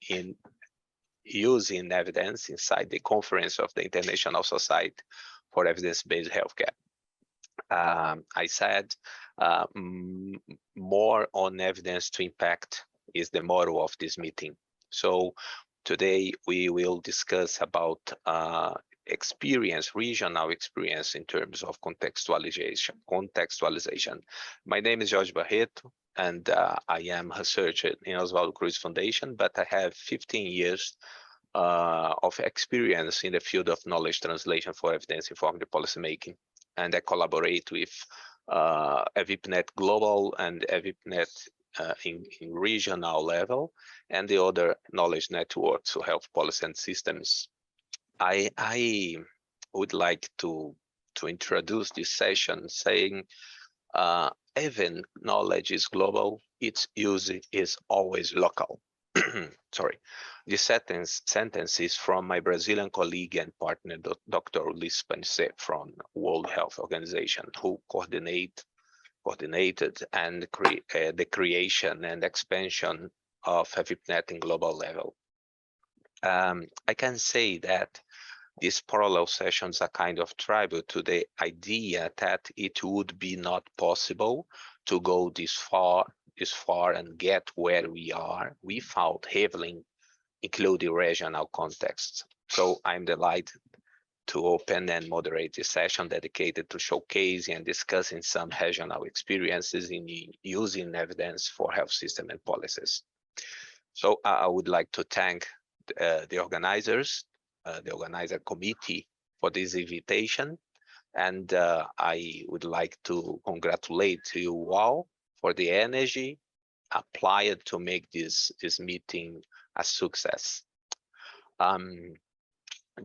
in using evidence inside the conference of the International Society for Evidence-Based Healthcare. I said more on evidence to impact is the motto of this meeting. So today we will discuss about regional experience in terms of contextualization. My name is Jorge Barreto, and I am a researcher in Oswaldo Cruz Foundation, but I have 15 years of experience in the field of knowledge translation for evidence-informed policymaking. And I collaborate with EVIPNet Global and EVIPNet in regional level, and the other knowledge networks to health policy and systems. I would like to introduce this session saying even knowledge is global, its use is always local. Sorry, this sentence is from my Brazilian colleague and partner, Dr. Ulisses Panicet from World Health Organization, who coordinated and the creation and expansion of EVIPNet in global level. I can say that these parallel sessions are kind of tribute to the idea that it would be not possible to go this far and get where we are without heavily including regional contexts. So I'm delighted to open and moderate this session dedicated to showcasing and discussing some regional experiences in using evidence for health system and policies. So I would like to thank the organizers, the organizer committee for this invitation. And I would like to congratulate you all for the energy applied to make this meeting a success.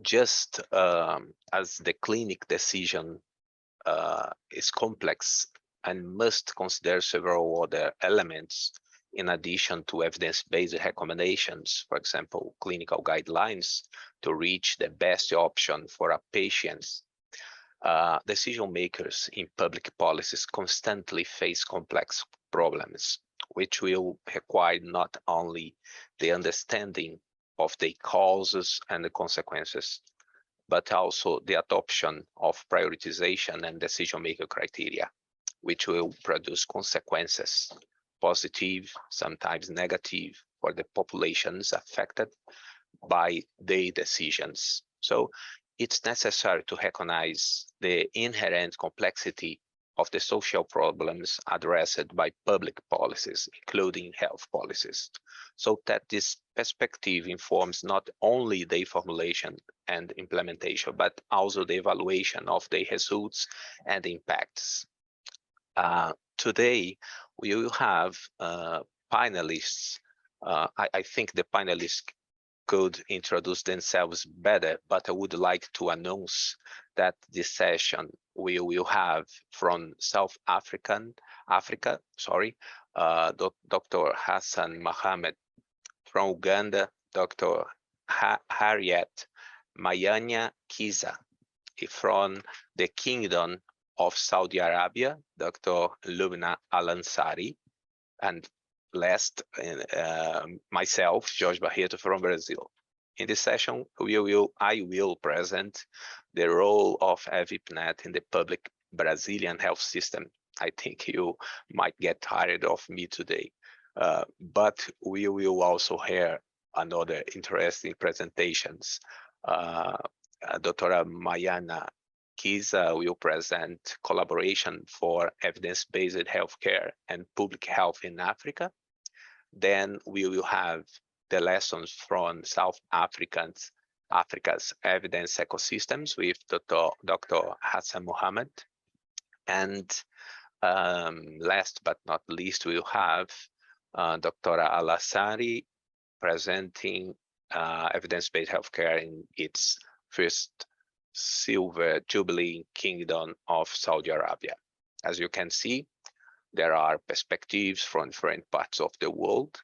Just as the clinic decision is complex and must consider several other elements in addition to evidence-based recommendations, for example, clinical guidelines to reach the best option for our patients. Decision makers in public policies constantly face complex problems, which will require not only the understanding of the causes and the consequences, but also the adoption of prioritization and decision-maker criteria, which will produce consequences, positive, sometimes negative, for the populations affected by the decisions. So it's necessary to recognize the inherent complexity of the social problems addressed by public policies, including health policies, so that this perspective informs not only the formulation and implementation, but also the evaluation of the results and impacts. Today, we will have panelists. I think the panelists could introduce themselves better, but I would like to announce that this session we will have from South Africa, Dr. Hassan Mahomed, from Uganda, Dr. Harriet Mayanja-Kizza, from the Kingdom of Saudi Arabia, Dr. Lubna Al-Ansary, and last, myself, Jorge Barreto from Brazil. In this session, I will present the role of EVIPNet in the public Brazilian health system. I think you might get tired of me today, but we will also hear another interesting presentations. Dr. Mayanja-Kizza will present collaboration for evidence-based healthcare and public health in Africa. Then we will have the lessons from South Africa's evidence ecosystems with Dr. Hassan Mahomed. And last but not least, we will have Dr. Al-Ansary presenting evidence-based healthcare in its first silver jubilee kingdom of Saudi Arabia. As you can see, there are perspectives from different parts of the world,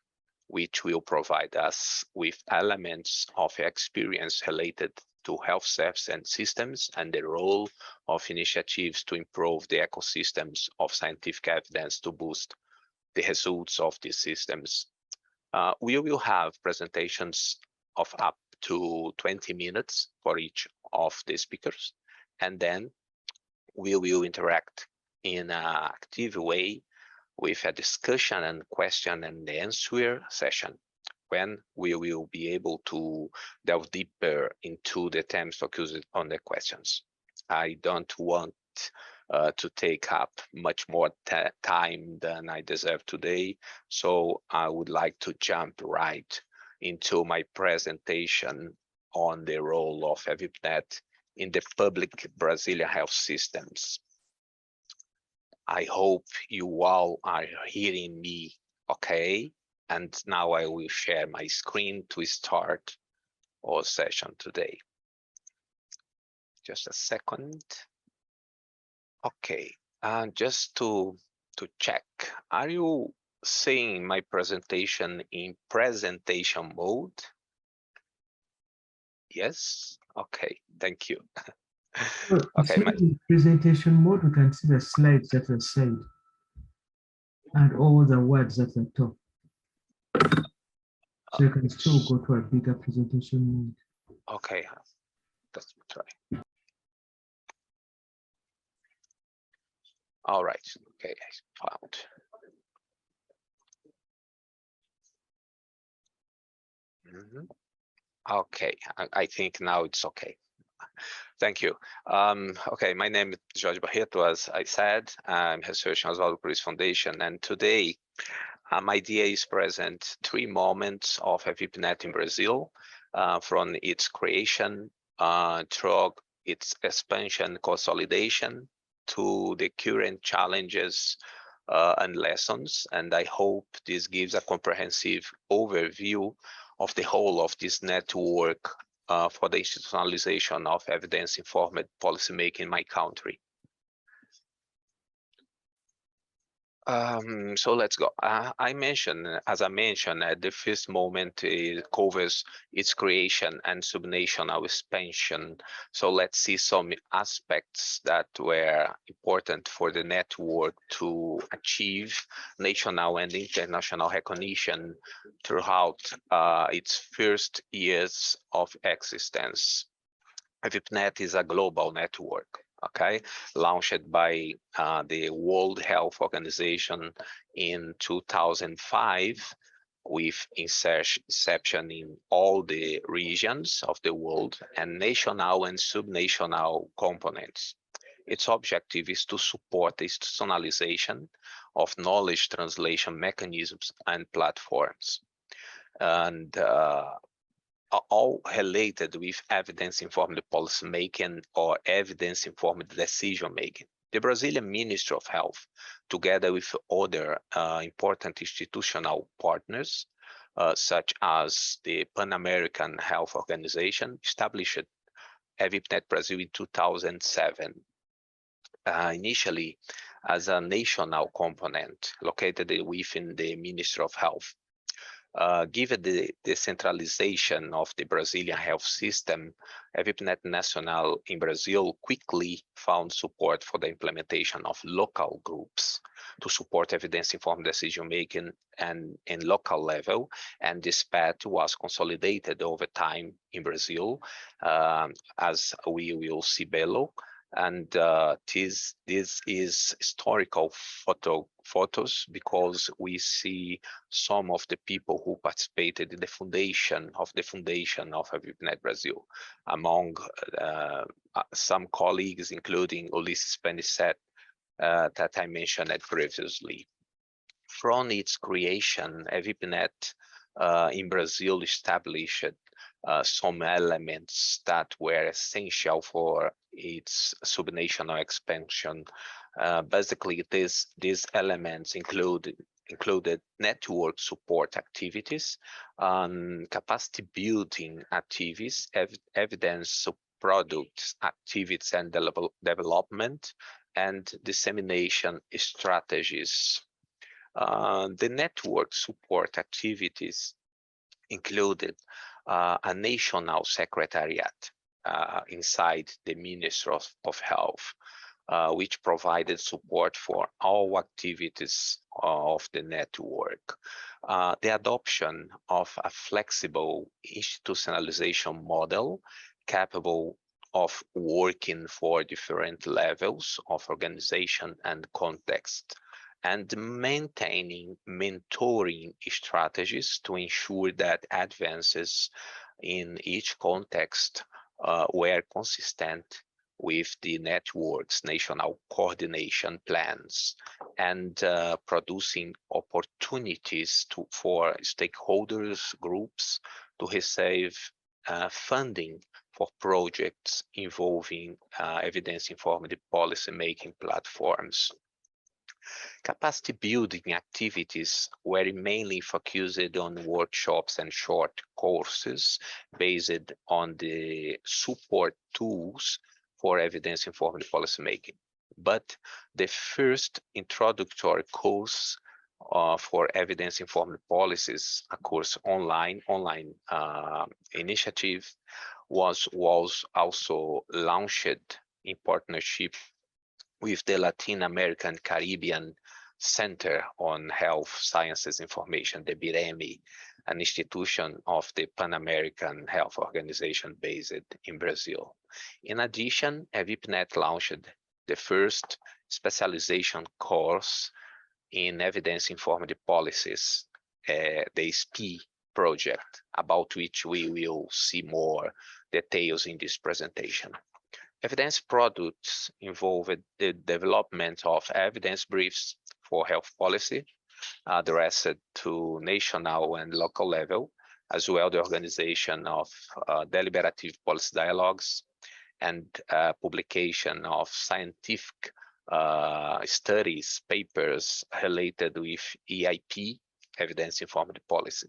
which will provide us with elements of experience related to health services and systems and the role of initiatives to improve the ecosystems of scientific evidence to boost the results of these systems. We will have presentations of up to 20 minutes for each of the speakers, and then we will interact in an active way with a discussion and question and answer session, when we will be able to delve deeper into the themes focused on the questions. I don't want to take up much more time than I deserve today, so I would like to jump right into my presentation on the role of EVIPNet in the public Brazilian health systems. I hope you all are hearing me okay. And now I will share my screen to start our session today. Just a second. Okay, and just to check, are you seeing my presentation in presentation mode? Yes, okay, thank you. Okay, in presentation mode, we can see the slides at the side and all the words at the top. So you can still go to a bigger presentation mode. Okay, let's try. All right, okay, I found. Okay, I think now it's okay. Thank you. Okay, my name is Jorge Barreto, as I said. I'm research in Oswaldo Cruz Foundation, and today my idea is present 3 moments of EVIPNet in Brazil, from its creation through its expansion consolidation to the current challenges and lessons. And I hope this gives a comprehensive overview of the whole of this network for the institutionalization of evidence-informed policymaking in my country. So let's go. As I mentioned, the first moment covers its creation and subnational expansion. So let's see some aspects that were important for the network to achieve national and international recognition throughout its first years of existence. EVIPNet is a global network, okay, launched by the World Health Organization in 2005, with inception in all the regions of the world and national and subnational components. Its objective is to support the institutionalization of knowledge translation mechanisms and platforms, and all related with evidence-informed policymaking or evidence-informed decision-making. The Brazilian Ministry of Health, together with other important institutional partners, such as the Pan-American Health Organization, established EVIPNet Brazil in 2007, initially as a national component located within the Ministry of Health. Given the decentralization of the Brazilian health system, EVIPNet Nacional in Brazil quickly found support for the implementation of local groups to support evidence-informed decision-making and in local level, and this path was consolidated over time in Brazil, as we will see below. And this is historical photos because we see some of the people who participated in the foundation of EVIPNet Brazil, among some colleagues, including Ulisses Penicet, that I mentioned previously. From its creation, EVIPNet in Brazil established some elements that were essential for its subnational expansion. Basically, these elements included network support activities, capacity building activities, evidence products activities and development, and dissemination strategies. The network support activities included a national secretariat inside the Ministry of Health, which provided support for all activities of the network. The adoption of a flexible institutionalization model capable of working for different levels of organization and context, and maintaining mentoring strategies to ensure that advances in each context were consistent with the network's national coordination plans, and producing opportunities for stakeholders groups to receive funding for projects involving evidence-informed policy-making platforms. Capacity building activities were mainly focused on workshops and short courses based on the support tools for evidence-informed policymaking. But the first introductory course for evidence-informed policies, a course online initiative, was also launched in partnership with the Latin American Caribbean Center on Health Sciences Information, the BIREMI, an institution of the Pan American Health Organization based in Brazil. In addition, EVIPNet launched the first specialization course in evidence-informed policies, the SPI project, about which we will see more details in this presentation. Evidence products involved the development of evidence briefs for health policy addressed to national and local level, as well the organization of deliberative policy dialogues and publication of scientific studies, papers related with EIP, evidence-informed policy.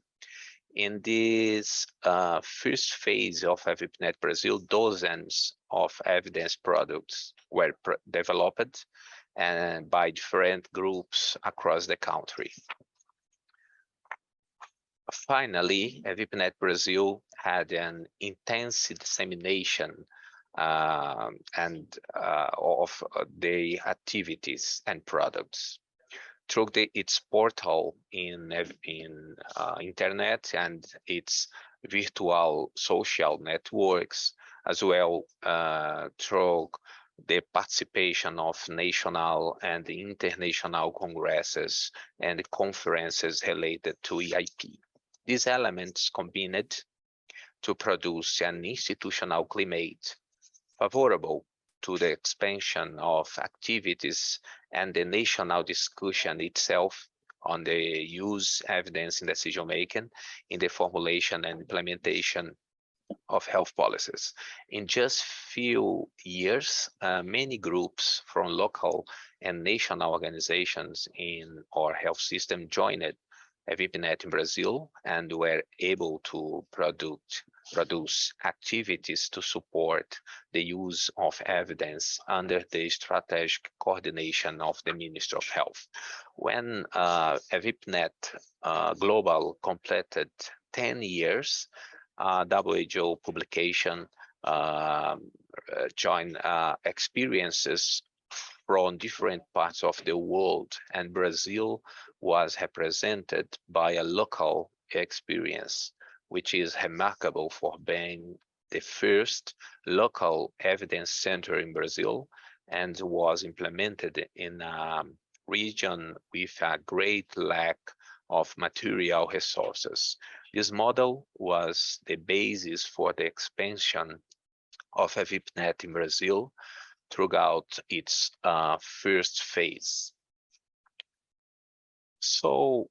In this first phase of EVIPNet Brazil, dozens of evidence products were developed and by different groups across the country. Finally, EVIPNet Brazil had an intense dissemination of the activities and products through its portal in internet and its virtual social networks, as well through the participation of national and international congresses and conferences related to EIP. These elements combined to produce an institutional climate favorable to the expansion of activities and the national discussion itself on the use evidence in decision making in the formulation and implementation of health policies. In just few years, many groups from local and national organizations in our health system joined EVIPNet in Brazil and were able to produce activities to support the use of evidence under the strategic coordination of the Ministry of Health. When EVIPNet Global completed 10 years, WHO publication joined experiences from different parts of the world, and Brazil was represented by a local experience, which is remarkable for being the first local evidence center in Brazil and was implemented in a region with a great lack of material resources. This model was the basis for the expansion of EVIPNet in Brazil throughout its first phase. So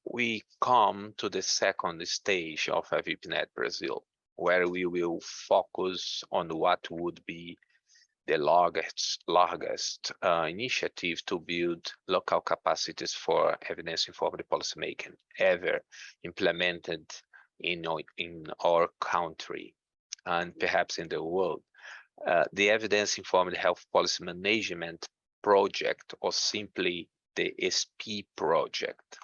we come to the second stage of EVIPNet Brazil, where we will focus on what would be the largest initiative to build local capacities for evidence-informed policymaking ever implemented in our country and perhaps in the world. The Evidence-Informed Health Policy Management Project, or simply the SP project.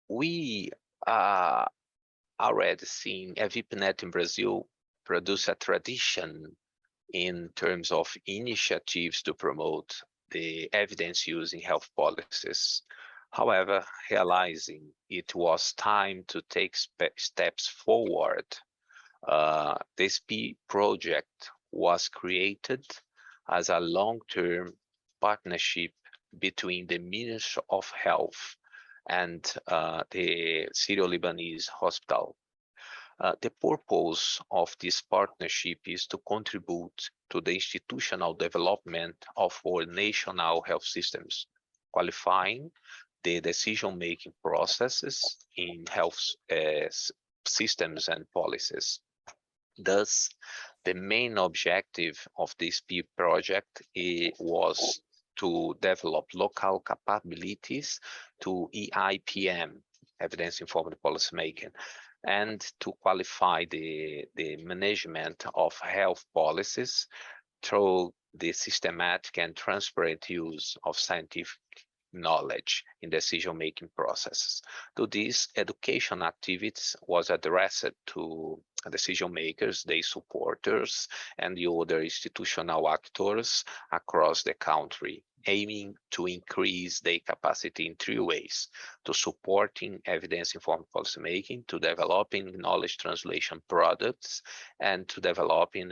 We are already seeing EVIPNet in Brazil produce a tradition in terms of initiatives to promote the evidence use in health policies. However, realizing it was time to take steps forward, the SPI project was created as a long-term partnership between the Ministry of Health and the Syro-Lebanese Hospital. The purpose of this partnership is to contribute to the institutional development of our national health systems, qualifying the decision-making processes in health systems and policies. Thus, the main objective of this SPI project was to develop local capabilities to EIPM, evidence-informed policymaking, and to qualify the management of health policies through the systematic and transparent use of scientific knowledge in decision-making processes. To this, education activities was addressed to decision makers, their supporters, and the other institutional actors across the country, aiming to increase their capacity in three ways: to supporting evidence-informed policymaking, to developing knowledge translation products, and to developing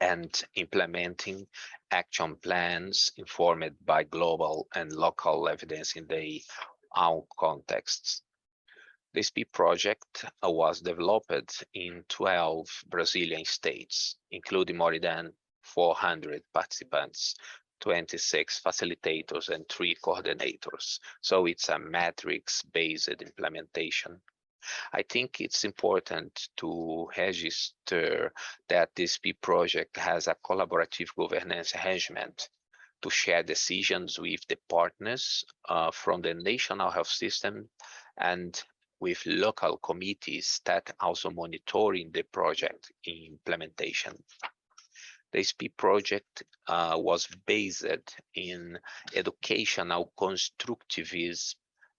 and implementing action plans informed by global and local evidence in their own contexts. The SPI project was developed in 12 Brazilian states, including more than 400 participants, 26 facilitators, and 3 coordinators. So it's a matrix-based implementation. I think it's important to register that this SPI project has a collaborative governance arrangement to share decisions with the partners from the national health system and with local committees that also monitoring the project implementation. The SPI project was based in educational constructivism,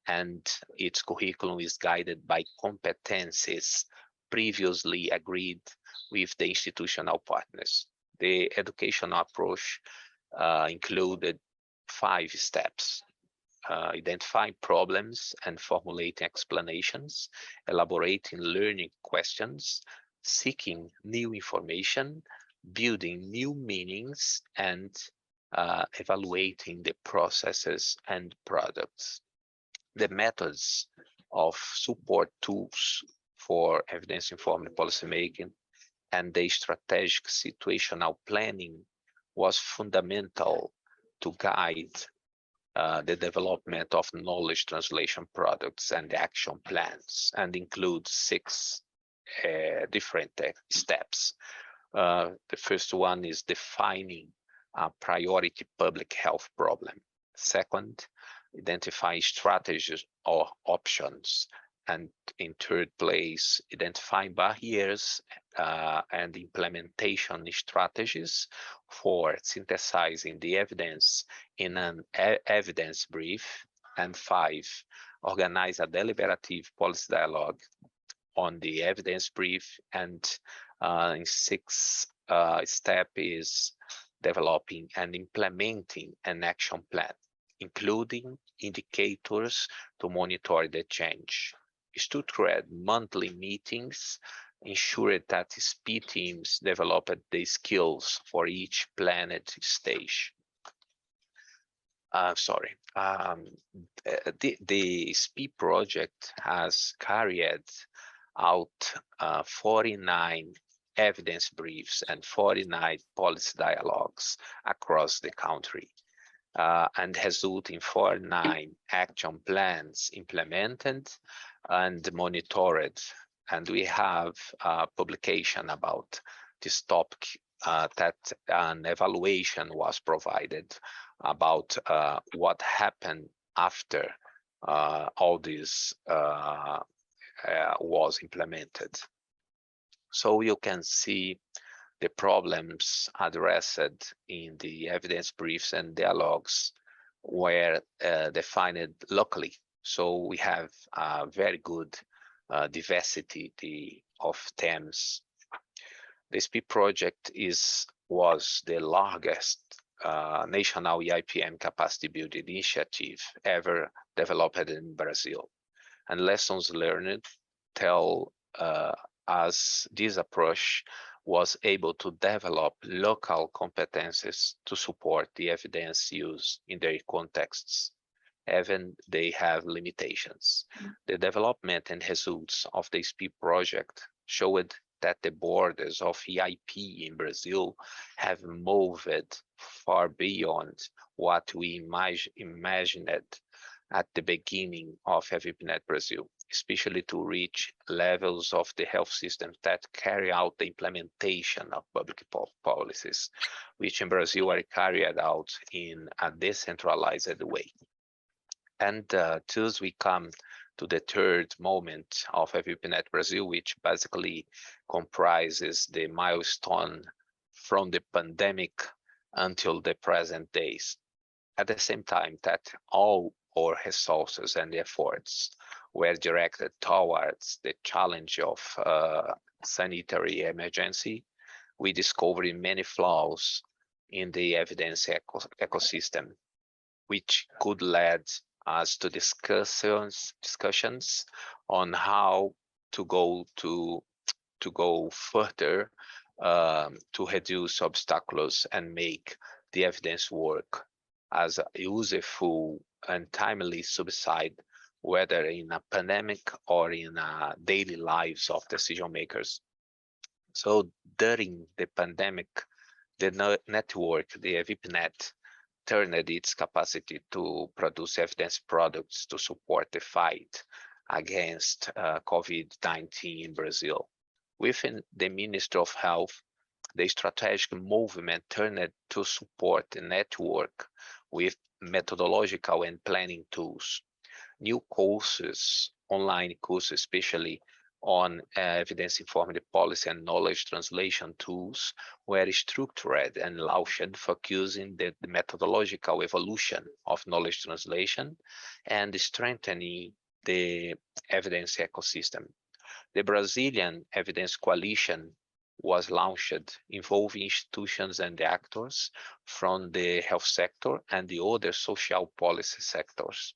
and its curriculum is guided by competencies previously agreed with the institutional partners. The educational approach included 5 steps: identifying problems and formulating explanations, elaborating learning questions, seeking new information, building new meanings, and evaluating the processes and products. The methods of support tools for evidence-informed policymaking and the strategic situational planning was fundamental to guide the development of knowledge translation products and action plans, and includes 6 different steps. The first one is defining a priority public health problem. Second, identify strategies or options. And in third place, identifying barriers and implementation strategies for synthesizing the evidence in an evidence brief. And 5, organize a deliberative policy dialogue on the evidence brief. And in 6th step is developing and implementing an action plan, including indicators to monitor the change. Structured monthly meetings ensured that SPI teams developed the skills for each planned stage. The SPI project has carried out 49 evidence briefs and 49 policy dialogues across the country. And result in 49 action plans implemented and monitored. And we have a publication about this topic that an evaluation was provided about what happened after all this was implemented. So you can see the problems addressed in the evidence briefs and dialogues were defined locally. So we have a very good diversity of themes. The SPEED project was the largest national EIPM capacity building initiative ever developed in Brazil. And lessons learned tell us this approach was able to develop local competences to support the evidence use in their contexts, even they have limitations. The development and results of the SPEED project showed that the borders of EIP in Brazil have moved far beyond what we imagined at the beginning of EVIPNet Brazil, especially to reach levels of the health system that carry out the implementation of public policies, which in Brazil are carried out in a decentralized way. And thus we come to the third moment of EVIPNet Brazil, which basically comprises the milestone from the pandemic until the present days. At the same time that all our resources and efforts were directed towards the challenge of sanitary emergency, we discovered many flaws in the evidence ecosystem, which could lead us to discussions on how to go further to reduce obstacles and make the evidence work as a useful and timely subside, whether in a pandemic or in daily lives of decision makers. So during the pandemic, the network, the EVIPNet, turned its capacity to produce evidence products to support the fight against COVID-19 in Brazil. Within the Ministry of Health, the strategic movement turned to support the network with methodological and planning tools. New courses, online courses, especially on evidence-informed policy and knowledge translation tools, were structured and launched, focusing the methodological evolution of knowledge translation and strengthening the evidence ecosystem. The Brazilian Evidence Coalition was launched, involving institutions and actors from the health sector and the other social policy sectors.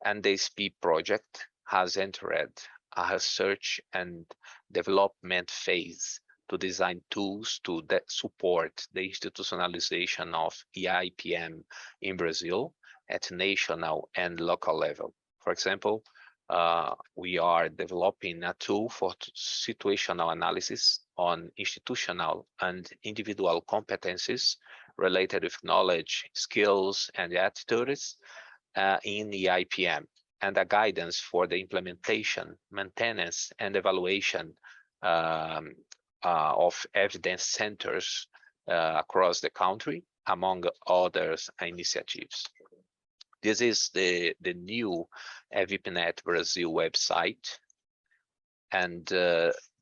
And the SPEED project has entered a research and development phase to design tools to support the institutionalization of EIPM in Brazil at national and local level. For example, we are developing a tool for situational analysis on institutional and individual competencies related with knowledge, skills, and attitudes in EIPM, and a guidance for the implementation, maintenance, and evaluation of evidence centers across the country, among other initiatives. This is the new EVIPNet Brazil website, and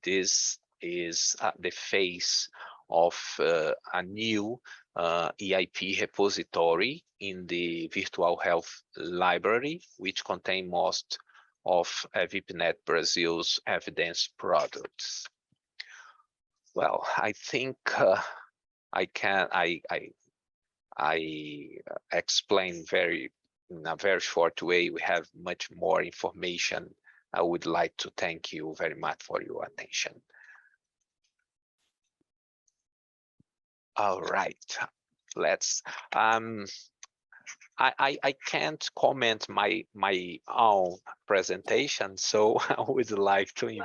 this is the face of a new EIP repository in the virtual health library, which contain most of EVIPNet Brazil's evidence products. Well, I think I explained in a very short way. We have much more information. I would like to thank you very much for your attention. All right, let's. I can't comment my own presentation, so I would like to.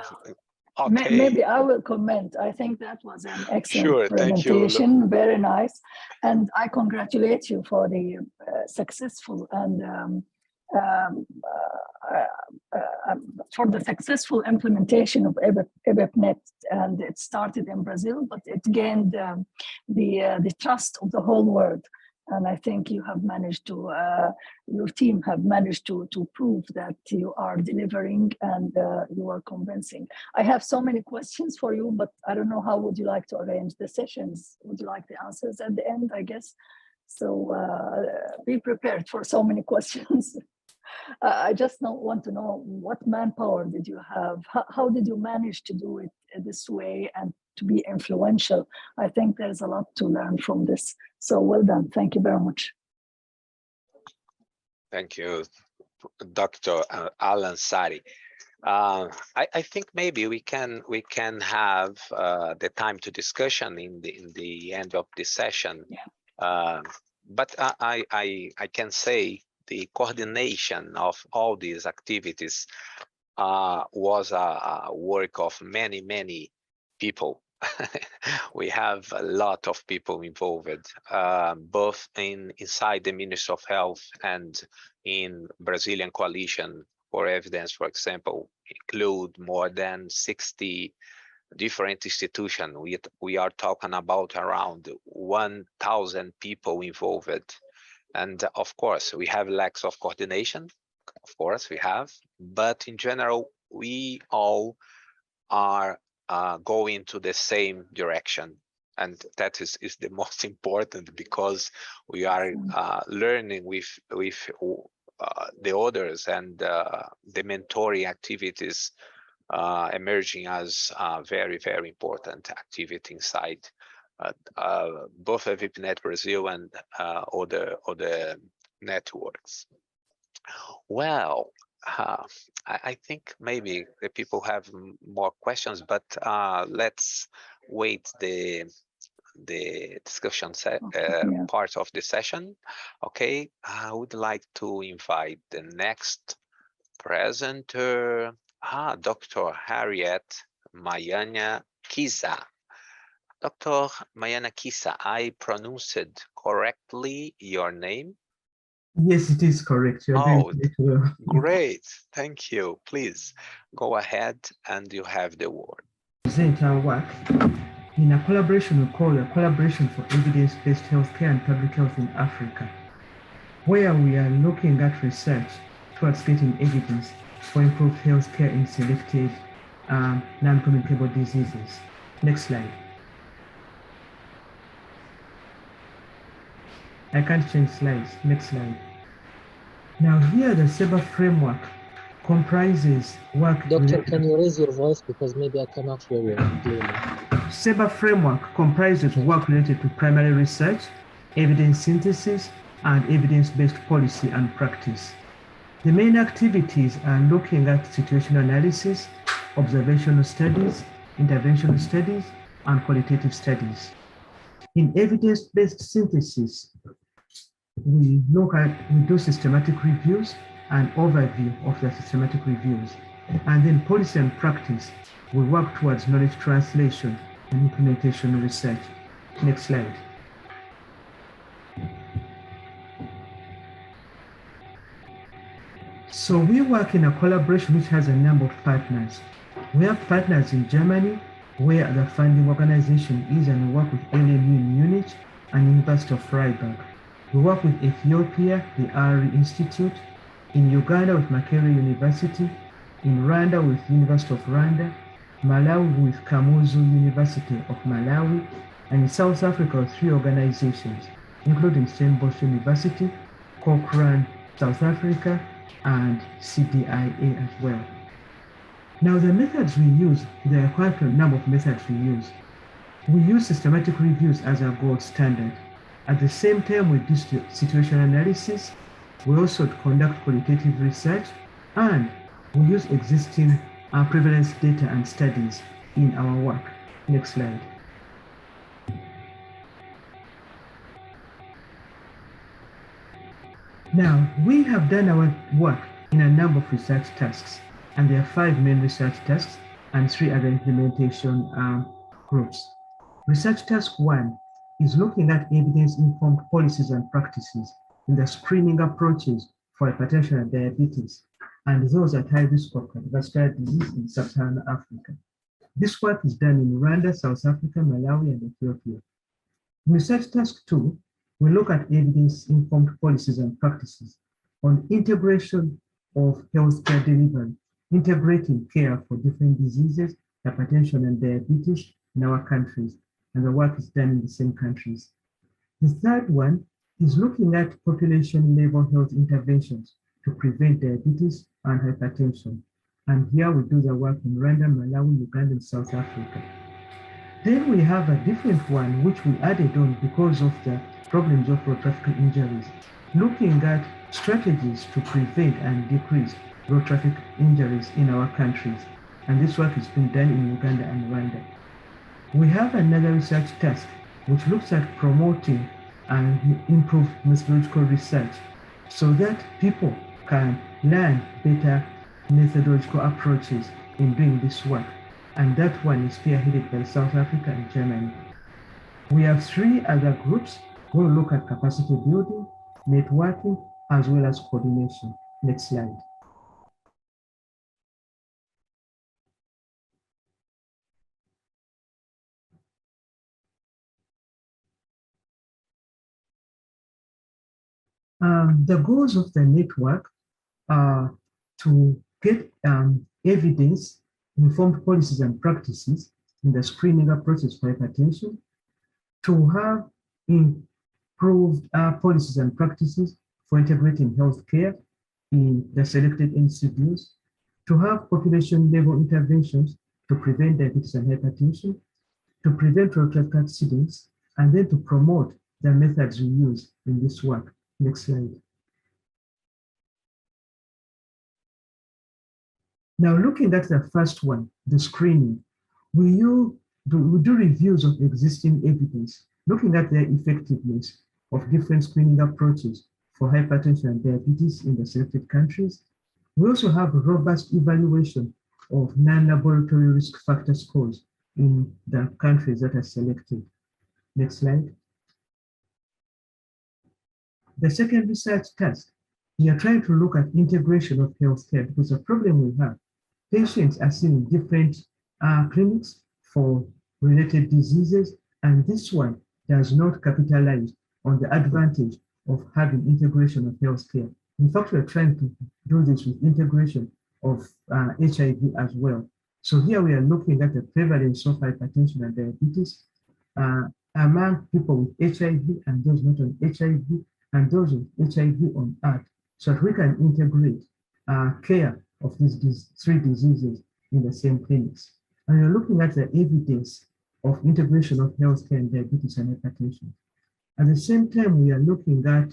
Okay. Maybe I will comment. I think that was an excellent presentation. Thank you. Very nice, and I congratulate you for the successful and for the successful implementation of EVIPNet. And it started in Brazil, but it gained the trust of the whole world. And I think you have managed to, your team have managed to prove that you are delivering and you are convincing. I have so many questions for you, but I don't know how would you like to arrange the sessions? Would you like the answers at the end, I guess? So be prepared for so many questions. I just want to know what manpower did you have? How did you manage to do it this way and to be influential? I think there's a lot to learn from this. So well done. Thank you very much. Thank you, Dr. Al-Ansary. I think maybe we can have the time to discussion in the end of this session. Yeah. But I can say the coordination of all these activities was a work of many people. We have a lot of people involved, both inside the Ministry of Health and in Brazilian Coalition for Evidence, for example, include more than 60 different institutions. We are talking about around 1,000 people involved. And of course, we have lacks of coordination. Of course, we have. But in general, we all are going to the same direction. And that is the most important, because we are learning with the others, and the mentoring activities emerging as very important activity inside both EVIPNet Brazil and other networks. Well, I think maybe the people have more questions, but let's wait the discussion part of the session. Okay, I would like to invite the next presenter, Dr. Harriet Mayanja-Kizza. Dr. Mayanja-Kizza, I pronounced correctly your name? Yes, it is correct. Oh, great. Thank you. Please go ahead, and you have the word. Present our work in a collaboration we call a Collaboration for Evidence-Based Healthcare and Public Health in Africa, where we are looking at research towards getting evidence for improved healthcare in selected non-communicable diseases. Next slide. I can't change slides. Next slide. Now here the CEBHA framework comprises work. Doctor, can you raise your voice, because maybe I cannot hear you clearly. CEBHA framework comprises work related to primary research, evidence synthesis, and evidence-based policy and practice. The main activities are looking at situational analysis, observational studies, interventional studies, and qualitative studies. In evidence-based synthesis, we do systematic reviews and overview of the systematic reviews. And then policy and practice, we work towards knowledge translation and implementation research. Next slide. So we work in a collaboration which has a number of partners. We have partners in Germany, where the funding organization is, and we work with LMU in Munich and University of Freiburg. We work with Ethiopia, the ARI Institute, in Uganda with Makerere University, in Rwanda with University of Rwanda, Malawi with Kamuzu University of Malawi, and in South Africa with 3 organizations, including Stellenbosch University, Cochrane, South Africa, and CDIA as well. Now the methods we use, there are quite a number of methods we use. We use systematic reviews as our gold standard. At the same time, we do situational analysis. We also conduct qualitative research, and we use existing prevalence data and studies in our work. Next slide. Now, we have done our work in a number of research tasks, and there are 5 main research tasks and 3 other implementation groups. Research task 1 is looking at evidence-informed policies and practices in the screening approaches for hypertension and diabetes, and those at high risk of cardiovascular disease in sub-Saharan Africa. This work is done in Rwanda, South Africa, Malawi, and Ethiopia. In research task 2, we look at evidence-informed policies and practices on integration of healthcare delivery, integrating care for different diseases, hypertension and diabetes in our countries, and the work is done in the same countries. The third one is looking at population-level health interventions to prevent diabetes and hypertension. And here we do the work in Rwanda, Malawi, Uganda, and South Africa. Then we have a different one which we added on because of the problems of road traffic injuries, looking at strategies to prevent and decrease road traffic injuries in our countries. And this work is being done in Uganda and Rwanda. We have another research task which looks at promoting and improve methodological research so that people can learn better methodological approaches in doing this work. And that one is spearheaded by South Africa and Germany. We have 3 other groups who will look at capacity building, networking, as well as coordination. Next slide. The goals of the network are to get evidence, informed policies and practices in the screening approaches for hypertension, to have improved policies and practices for integrating healthcare in the selected NCDs, to have population-level interventions to prevent diabetes and hypertension, to prevent road traffic accidents, and then to promote the methods we use in this work. Next slide. Now, looking at the first one, the screening, we do reviews of existing evidence, looking at the effectiveness of different screening approaches for hypertension and diabetes in the selected countries. We also have a robust evaluation of non-laboratory risk factor scores in the countries that are selected. Next slide. The second research task, we are trying to look at integration of healthcare because the problem we have, patients are seen in different clinics for related diseases, and this one does not capitalize on the advantage of having integration of healthcare. In fact, we're trying to do this with integration of HIV as well. So here we are looking at the prevalence of hypertension and diabetes among people with HIV and those not on HIV, and those with HIV on Earth, so that we can integrate care of these 3 diseases in the same clinics. And we're looking at the evidence of integration of healthcare and diabetes and hypertension. At the same time, we are looking at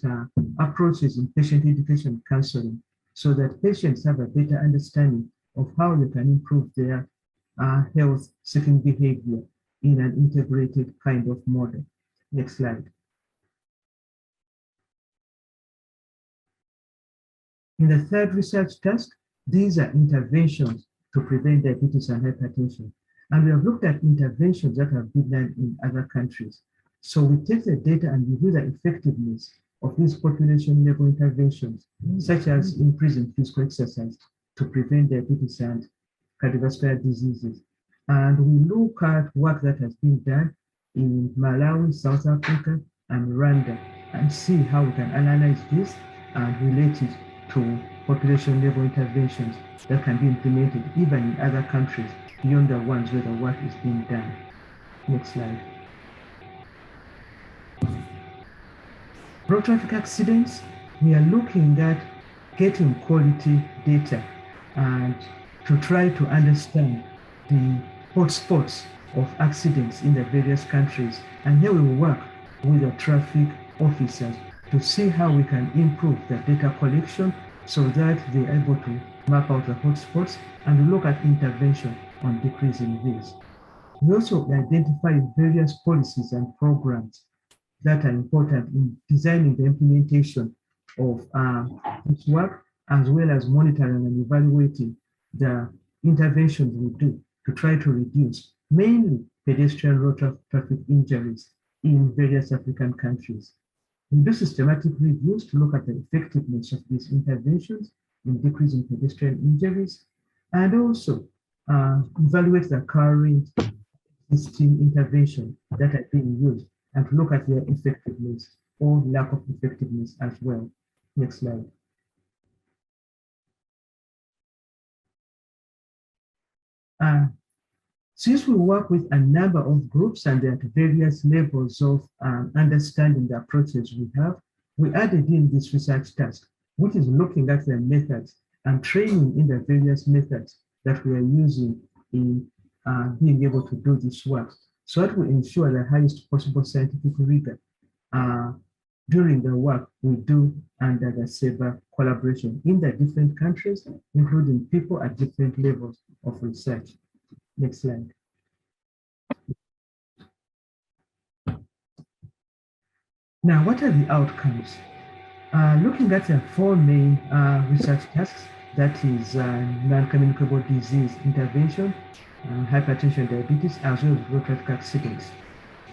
approaches in patient education and counseling so that patients have a better understanding of how they can improve their health-seeking behavior in an integrated kind of model. Next slide. In the third research task, these are interventions to prevent diabetes and hypertension. And we have looked at interventions that have been done in other countries. So we take the data and review the effectiveness of these population-level interventions, such as increasing physical exercise to prevent diabetes and cardiovascular diseases. And we look at work that has been done in Malawi, South Africa, and Rwanda, and see how we can analyze this and relate it to population-level interventions that can be implemented even in other countries beyond the ones where the work is being done. Next slide. Road traffic accidents, we are looking at getting quality data and to try to understand the hotspots of accidents in the various countries. And here we will work with the traffic officers to see how we can improve the data collection so that they're able to map out the hotspots and look at intervention on decreasing these. We also identify various policies and programs that are important in designing the implementation of this work, as well as monitoring and evaluating the interventions we do to try to reduce mainly pedestrian road traffic injuries in various African countries. We do systematic reviews to look at the effectiveness of these interventions in decreasing pedestrian injuries, and also evaluate the current existing interventions that are being used and to look at their effectiveness or lack of effectiveness as well. Next slide. Since we work with a number of groups and they're at various levels of understanding the approaches we have, we added in this research task which is looking at the methods and training in the various methods that we are using in being able to do this work. So that will ensure the highest possible scientific rigor during the work we do under the CEBHA collaboration in the different countries, including people at different levels of research. Next slide. Now, what are the outcomes? Looking at the four main research tasks, that is non-communicable disease intervention, hypertension, diabetes, as well as robotic accidents.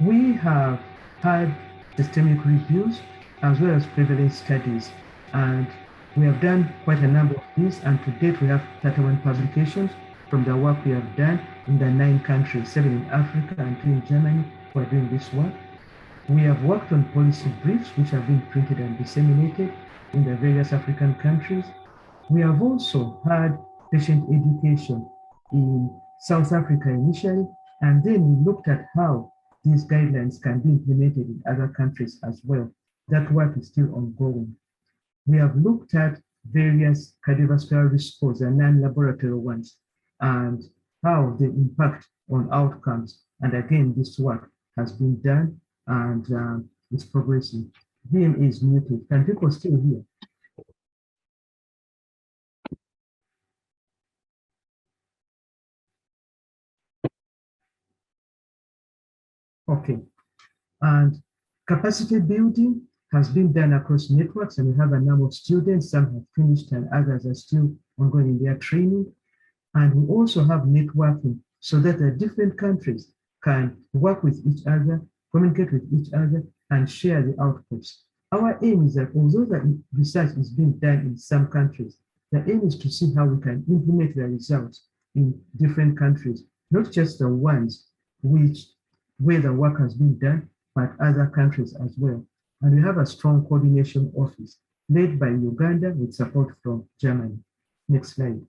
We have had systemic reviews as well as prevalence studies, and we have done quite a number of these, and to date we have 31 publications from the work we have done in the 9 countries, 7 in Africa and 2 in Germany, who are doing this work. We have worked on policy briefs which have been printed and disseminated in the various African countries. We have also had patient education in South Africa initially, and then we looked at how these guidelines can be implemented in other countries as well. That work is still ongoing. We have looked at various cardiovascular risk scores and non-laboratory ones and how they impact on outcomes. And again, this work has been done and it's progressing. VM is muted. Can people still hear? Okay. And capacity building has been done across networks, and we have a number of students. Some have finished and others are still ongoing in their training. And we also have networking so that the different countries can work with each other, communicate with each other, and share the outputs. Our aim is that although the research is being done in some countries, the aim is to see how we can implement the results in different countries, not just the ones where the work has been done, but other countries as well. And we have a strong coordination office led by Uganda with support from Germany. Next slide.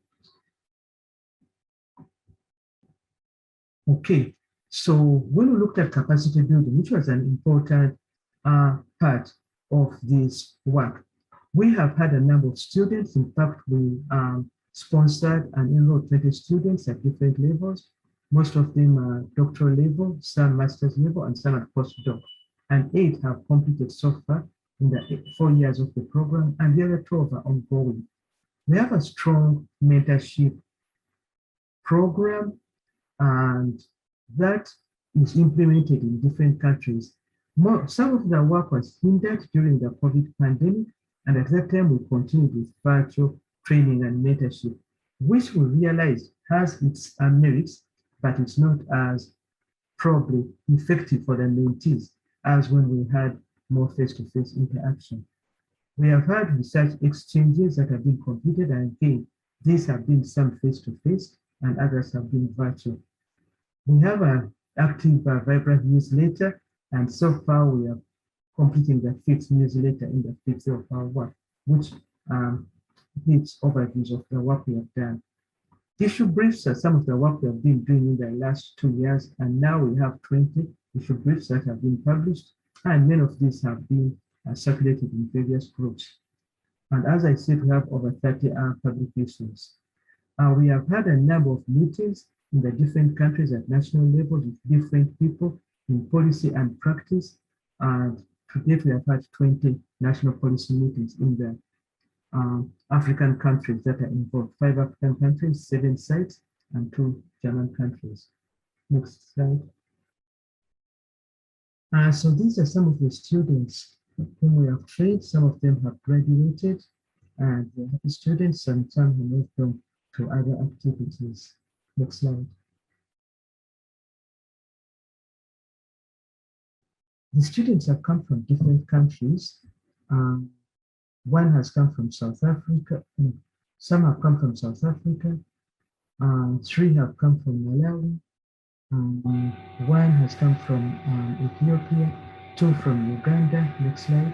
Okay, so when we looked at capacity building, which was an important part of this work, we have had a number of students. In fact, we sponsored and enrolled 20 students at different levels. Most of them are doctoral level, some master's level, and some at postdoc. And 8 have completed so far in the 4 years of the program, and the other 12 are ongoing. We have a strong mentorship program, and that is implemented in different countries. Some of the work was hindered during the COVID pandemic, and at that time we continued with virtual training and mentorship, which we realized has its merits, but it's not as probably effective for the mentees as when we had more face-to-face interaction. We have had research exchanges that have been completed, and again, these have been some face-to-face and others have been virtual. We have an active, vibrant newsletter, and so far we are completing the 5th newsletter in the 5th of our work, which gives overviews of the work we have done. Issue briefs are some of the work we have been doing in the last 2 years, and now we have 20 issue briefs that have been published, and many of these have been circulated in various groups. And as I said, we have over 30 publications. We have had a number of meetings in the different countries at national levels with different people in policy and practice. And to date, we have had 20 national policy meetings in the African countries that are involved, 5 African countries, 7 sites, and 2 German countries. Next slide. So these are some of the students whom we have trained. Some of them have graduated, and we have students, and some have moved on to other activities. Next slide. The students have come from different countries. One has come from South Africa. Some have come from South Africa. 3 have come from Malawi. 1 has come from Ethiopia. 2 from Uganda. Next slide.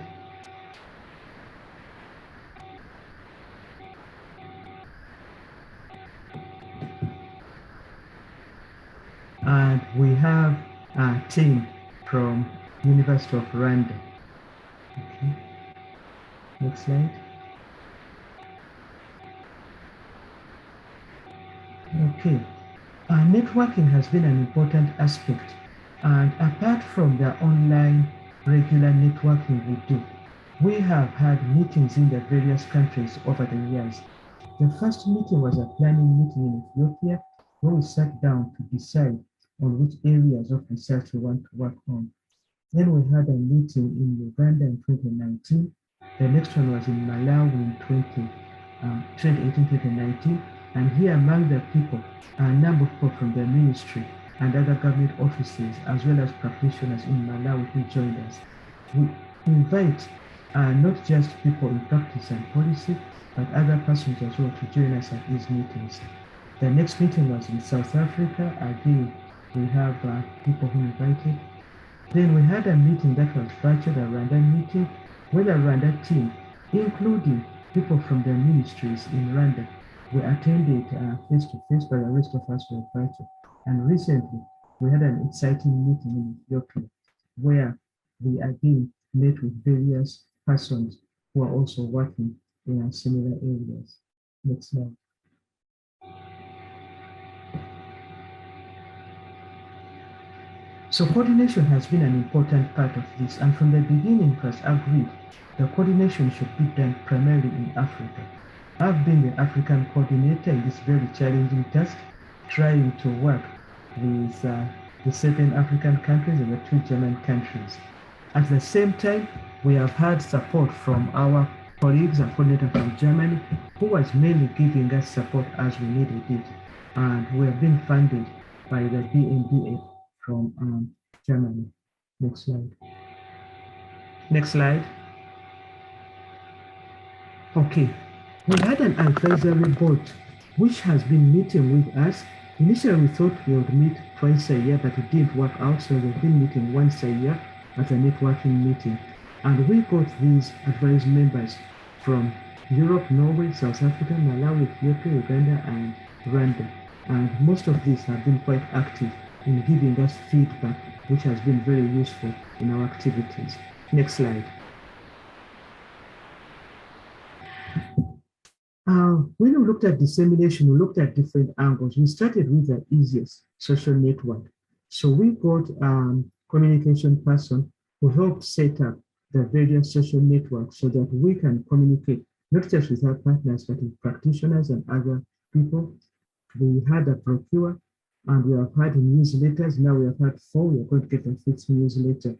And we have a team from University of Rwanda. Okay. Next slide. Okay. Networking has been an important aspect, and apart from the online regular networking we do, we have had meetings in the various countries over the years. The first meeting was a planning meeting in Ethiopia, where we sat down to decide on which areas of research we want to work on. Then we had a meeting in Uganda in 2019. The next one was in Malawi in 2018-2019. And here among the people, a number of people from the ministry and other government offices, as well as practitioners in Malawi who joined us. We invite not just people in practice and policy, but other persons as well to join us at these meetings. The next meeting was in South Africa. Again, we have people who invited. Then we had a meeting that was virtual, a Rwanda meeting, with a Rwanda team, including people from the ministries in Rwanda. We attended face-to-face, but the rest of us were virtual. And recently, we had an exciting meeting in Ethiopia, where we again met with various persons who are also working in similar areas. Next slide. So coordination has been an important part of this, and from the beginning it was agreed the coordination should be done primarily in Africa. I've been the African coordinator in this very challenging task, trying to work with the 7 African countries and the 2 German countries. At the same time, we have had support from our colleagues and coordinator from Germany, who was mainly giving us support as we needed it. And we have been funded by the BNDA from Germany. Next slide. Next slide. Okay, we had an advisory board which has been meeting with us. Initially, we thought we would meet twice a year, but it didn't work out, so we've been meeting once a year at a networking meeting. And we got these advisory members from Europe, Norway, South Africa, Malawi, Ethiopia, Uganda, and Rwanda. And most of these have been quite active in giving us feedback, which has been very useful in our activities. Next slide. When we looked at dissemination, we looked at different angles. We started with the easiest social network. So we got a communication person who helped set up the various social networks so that we can communicate not just with our partners, but with practitioners and other people. We had a brochure, and we have had newsletters. Now we have had 4. We are going to get a 5th newsletter.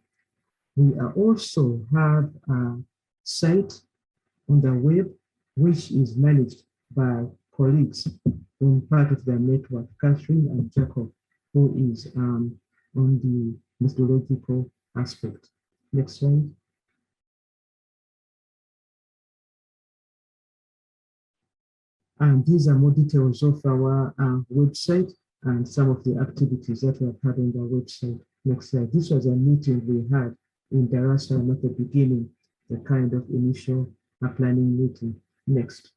We also have a site on the web, which is managed by colleagues on part of the network, Catherine and Jacob, who is on the methodological aspect. Next slide. And these are more details of our website and some of the activities that we have had on the website. Next slide. This was a meeting we had in Dar es Salaam at the beginning, the kind of initial planning meeting. Next.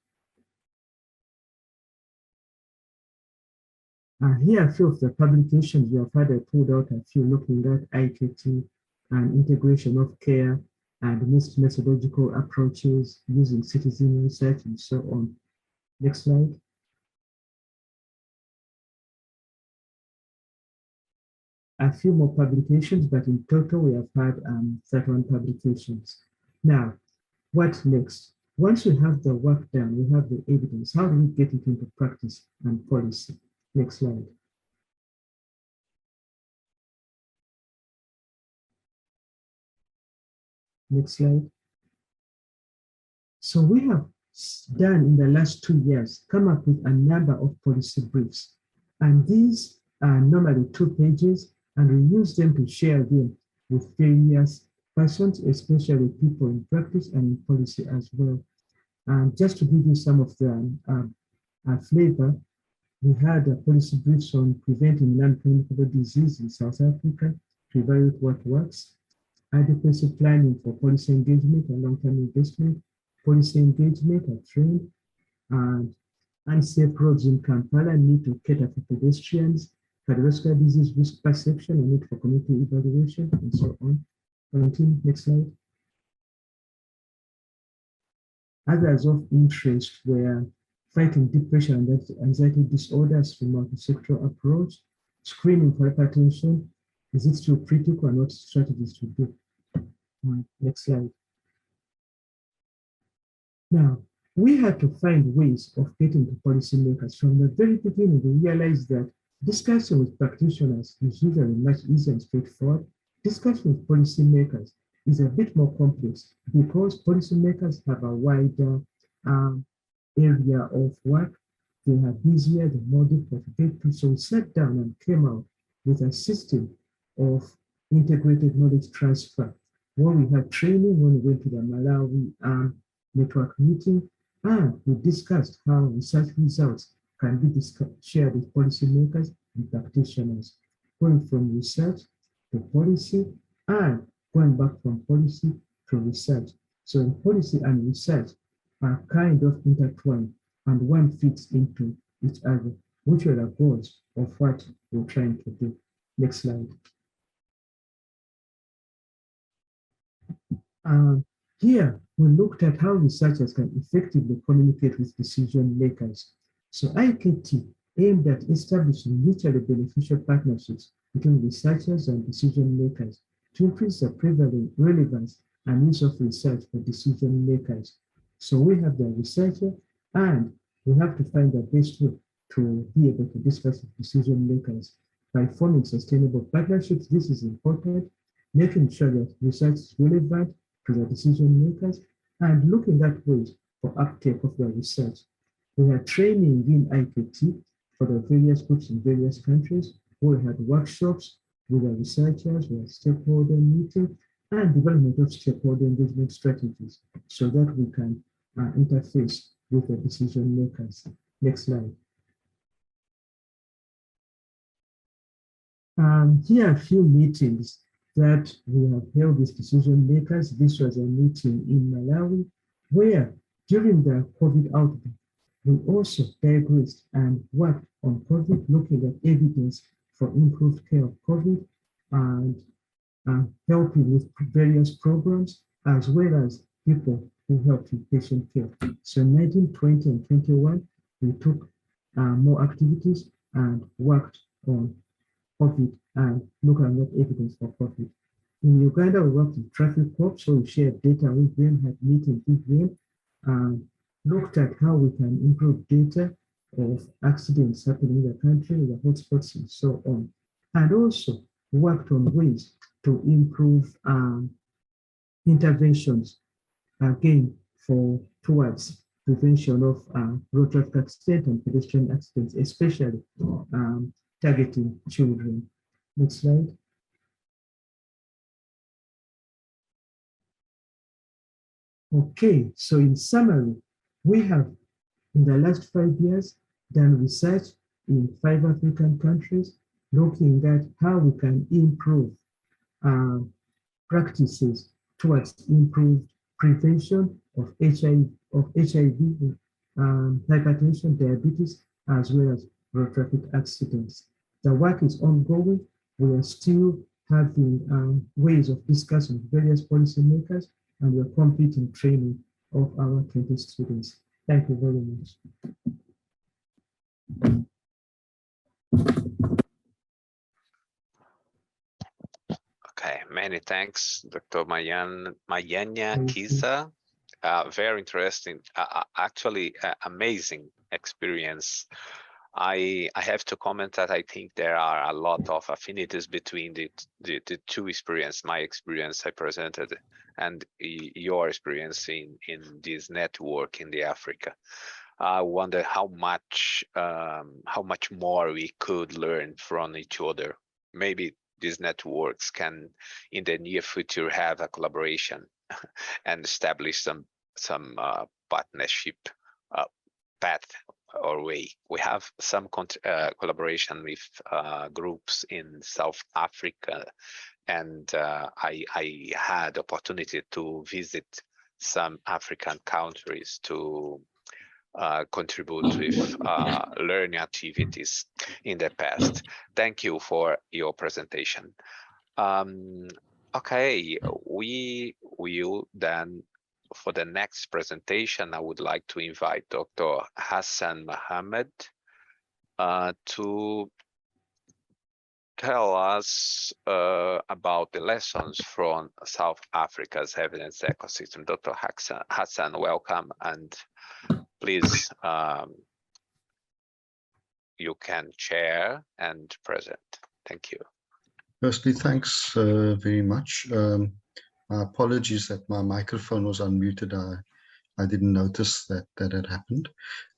Here are a few of the publications we have had. I pulled out a few looking at IKT and integration of care and mixed methodological approaches using citizen research and so on. Next slide. A few more publications, but in total we have had 31 publications. Now, what next? Once we have the work done, we have the evidence. How do we get it into practice and policy? Next slide. Next slide. So we have done in the last 2 years, come up with a number of policy briefs. And these are normally 2 pages, and we use them to share them with various persons, especially people in practice and in policy as well. And just to give you some of the flavor, we had a policy briefs on preventing non-communicable disease in South Africa to evaluate what works, adequacy planning for policy engagement and long-term investment, policy engagement at trend, and unsafe roads in Kampala need to cater for pedestrians, cardiovascular disease risk perception and need for community evaluation, and so on. Continue, next slide. Others of interest were fighting depression and anxiety disorders through multi-sectoral approach, screening for hypertension. Is it too critical and what strategies to do? Next slide. Now, we had to find ways of getting to policymakers. From the very beginning, we realized that discussing with practitioners is usually much easier and straightforward. Discussing with policymakers is a bit more complex because policymakers have a wider area of work. They are busier, they're more difficult to get to. So we sat down and came out with a system of integrated knowledge transfer, where we had training when we went to the Malawi network meeting, and we discussed how research results can be shared with policymakers and practitioners, going from research to policy and going back from policy to research. So policy and research are kind of intertwined and one fits into each other, which are the goals of what we're trying to do. Next slide. Here, we looked at how researchers can effectively communicate with decision makers. So IKT aimed at establishing mutually beneficial partnerships between researchers and decision makers to increase the prevalent relevance and use of research for decision makers. So we have the researcher and we have to find the best way to be able to discuss with decision makers by forming sustainable partnerships. This is important, making sure that research is relevant to the decision makers and looking at ways for uptake of the research. We had training in IKT for the various groups in various countries. We had workshops with the researchers, we had stakeholder meetings, and development of stakeholder engagement strategies so that we can interface with the decision makers. Next slide. Here are a few meetings that we have held with decision makers. This was a meeting in Malawi where during the COVID outbreak, we also diagnosed and worked on COVID, looking at evidence for improved care of COVID and helping with various programs, as well as people who helped with patient care. So 19, 20, and 21, we took more activities and worked on COVID and looking at evidence for COVID. In Uganda, we worked with traffic cops, so we shared data with them, had meetings with them, and looked at how we can improve data of accidents happening in the country, the hotspots, and so on. And also worked on ways to improve interventions, again, towards prevention of road traffic accidents and pedestrian accidents, especially targeting children. Next slide. Okay, so in summary, we have in the last 5 years done research in 5 African countries, looking at how we can improve practices towards improved prevention of HIV, hypertension, diabetes, as well as road traffic accidents. The work is ongoing. We are still having ways of discussing with various policymakers, and we're completing training of our 20 students. Thank you very much. Okay, many thanks, Dr. Mayanja-Kizza. Very interesting, actually amazing experience. I have to comment that I think there are a lot of affinities between the two experiences, my experience I presented and your experience in this network in the Africa. I wonder how much more we could learn from each other. Maybe these networks can in the near future have a collaboration and establish some partnership path or way. We have some collaboration with groups in South Africa, and I had opportunity to visit some African countries to contribute with learning activities in the past. Thank you for your presentation. Okay, we will then for the next presentation, I would like to invite Dr. Hassan Mahomed to tell us about the lessons from South Africa's evidence ecosystem. Dr. Hassan, welcome, and please, you can chair and present. Thank you. Firstly, thanks very much. My apologies that my microphone was unmuted. I didn't notice that had happened.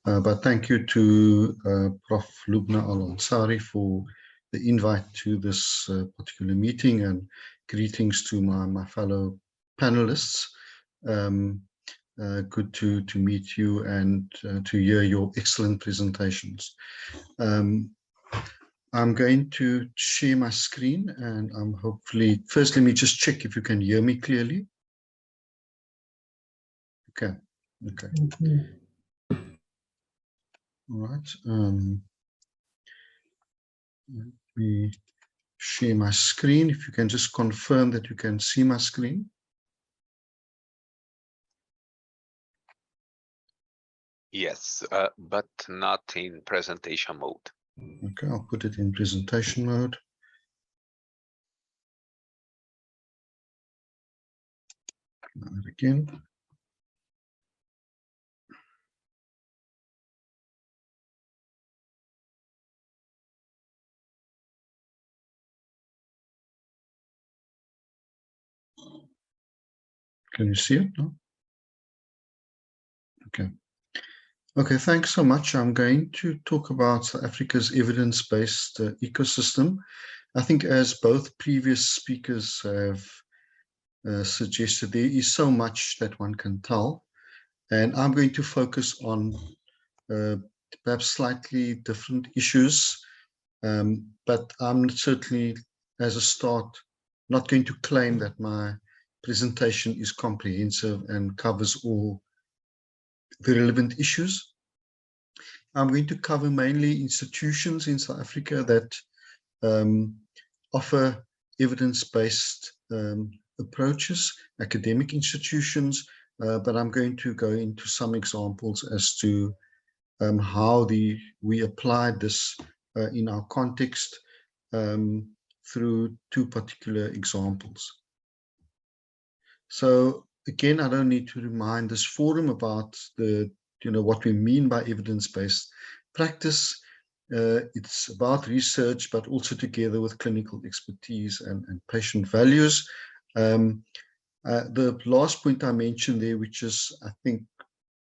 But thank you to Prof. Lubna Al-Ansary for the invite to this particular meeting, and greetings to my fellow panelists. Good to meet you and to hear your excellent presentations. I'm going to share my screen, and I'm hopefully, first let me just check if you can hear me clearly. Okay. All right. Let me share my screen. If you can just confirm that you can see my screen. Yes, but not in presentation mode. Okay, I'll put it in presentation mode. Now again. Can you see it now? Okay. Okay, thanks so much. I'm going to talk about South Africa's evidence-based ecosystem. I think, as both previous speakers have suggested, there is so much that one can tell, and I'm going to focus on perhaps slightly different issues, but I'm certainly, as a start, not going to claim that my presentation is comprehensive and covers all the relevant issues. I'm going to cover mainly institutions in South Africa that offer evidence-based approaches, academic institutions, but I'm going to go into some examples as to how we applied this in our context through two particular examples. So again, I don't need to remind this forum about what we mean by evidence-based practice. It's about research, but also together with clinical expertise and patient values. The last point I mentioned there, which is, I think,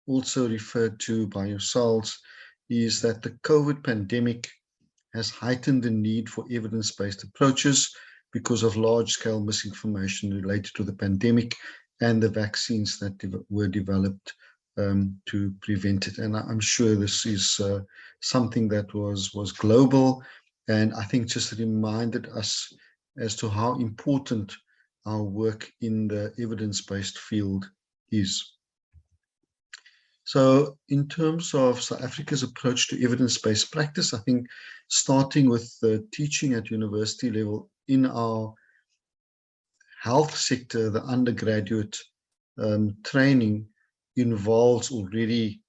also referred to by yourselves, is that the COVID pandemic has heightened the need for evidence-based approaches because of large-scale misinformation related to the pandemic and the vaccines that were developed to prevent it. And I'm sure this is something that was global, and I think just reminded us as to how important our work in the evidence-based field is. So in terms of South Africa's approach to evidence-based practice, I think starting with teaching at university level in our health sector, the undergraduate training involves already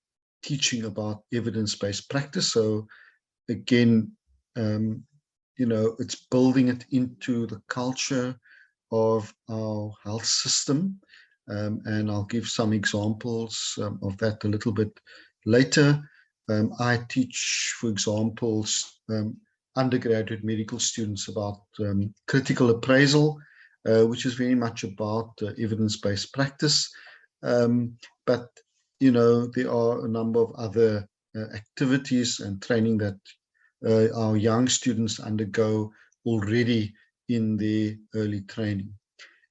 teaching about evidence-based practice. So again, it's building it into the culture of our health system. And I'll give some examples of that a little bit later. I teach, for example, undergraduate medical students about critical appraisal, which is very much about evidence-based practice. But, there are a number of other activities and training that our young students undergo already in their early training.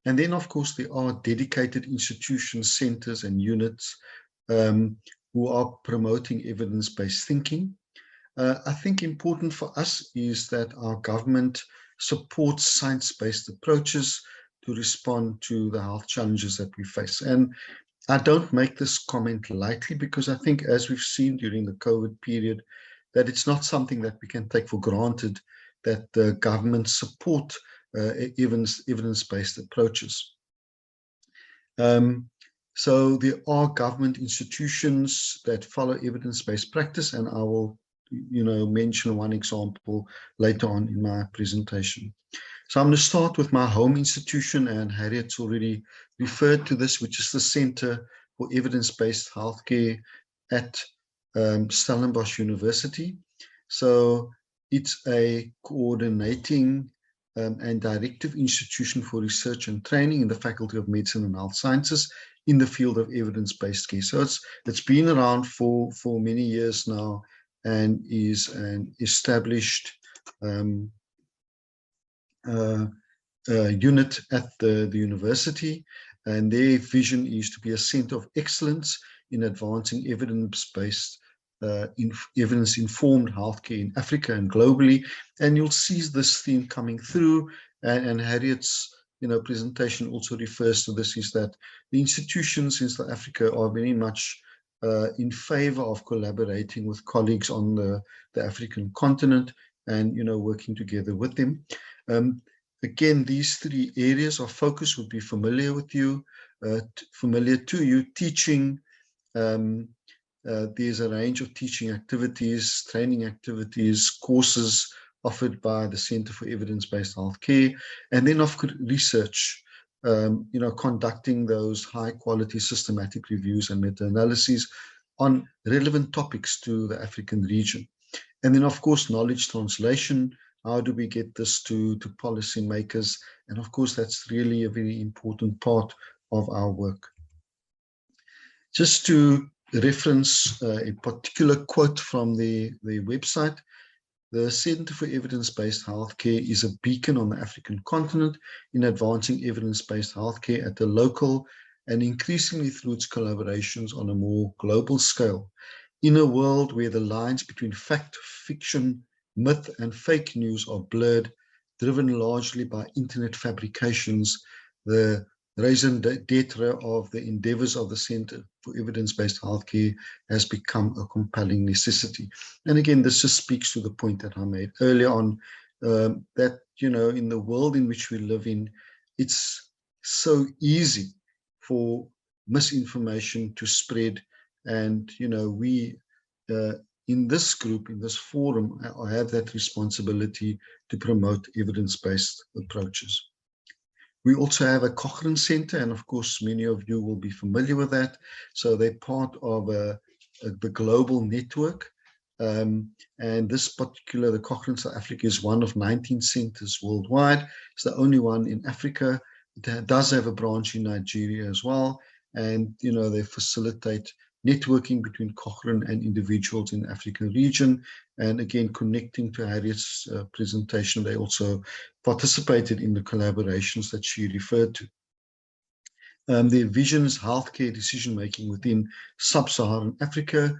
And then, of course, there are dedicated institutions, centers, and units who are promoting evidence-based thinking. I think important for us is that our government supports science-based approaches to respond to the health challenges that we face. And I don't make this comment lightly, because I think, as we've seen during the COVID period, that it's not something that we can take for granted, that the government support evidence-based approaches. So there are government institutions that follow evidence-based practice, and I will, mention one example later on in my presentation. So I'm going to start with my home institution, and Harriet's already referred to this, which is the Center for Evidence-Based Healthcare at Stellenbosch University. So it's a coordinating and directive institution for research and training in the Faculty of Medicine and Health Sciences in the field of evidence-based care. So it's been around for many years now and is an established unit at the university, and their vision is to be a center of excellence in advancing evidence-based evidence-informed healthcare in Africa and globally. And you'll see this theme coming through, and Harriet's presentation also refers to this, is that the institutions in South Africa are very much in favor of collaborating with colleagues on the African continent and working together with them. Again, these three areas of focus would be familiar to you. Teaching, there's a range of teaching activities, training activities, courses offered by the Center for Evidence-Based Healthcare, and then of research, conducting those high-quality systematic reviews and meta-analyses on relevant topics to the African region. And then, of course, knowledge translation. How do we get this to policymakers? And of course, that's really a very important part of our work. Just to reference a particular quote from the website, the Center for Evidence-Based Healthcare is a beacon on the African continent in advancing evidence-based healthcare at the local and increasingly through its collaborations on a more global scale. In a world where the lines between fact, fiction, myth and fake news are blurred, driven largely by internet fabrications, the raison d'etre of the endeavors of the Center for Evidence-Based Healthcare has become a compelling necessity. And again, this just speaks to the point that I made earlier on, that, in the world in which we live in, it's so easy for misinformation to spread. And, we in this group, in this forum, I have that responsibility to promote evidence-based approaches. We also have a Cochrane Center, and of course, many of you will be familiar with that. So they're part of the global network. And this particular, the Cochrane South Africa, is one of 19 centers worldwide. It's the only one in Africa. It does have a branch in Nigeria as well. And, they facilitate networking between Cochrane and individuals in the African region. And again, connecting to Harriet's presentation, they also participated in the collaborations that she referred to. Their vision is healthcare decision-making within sub-Saharan Africa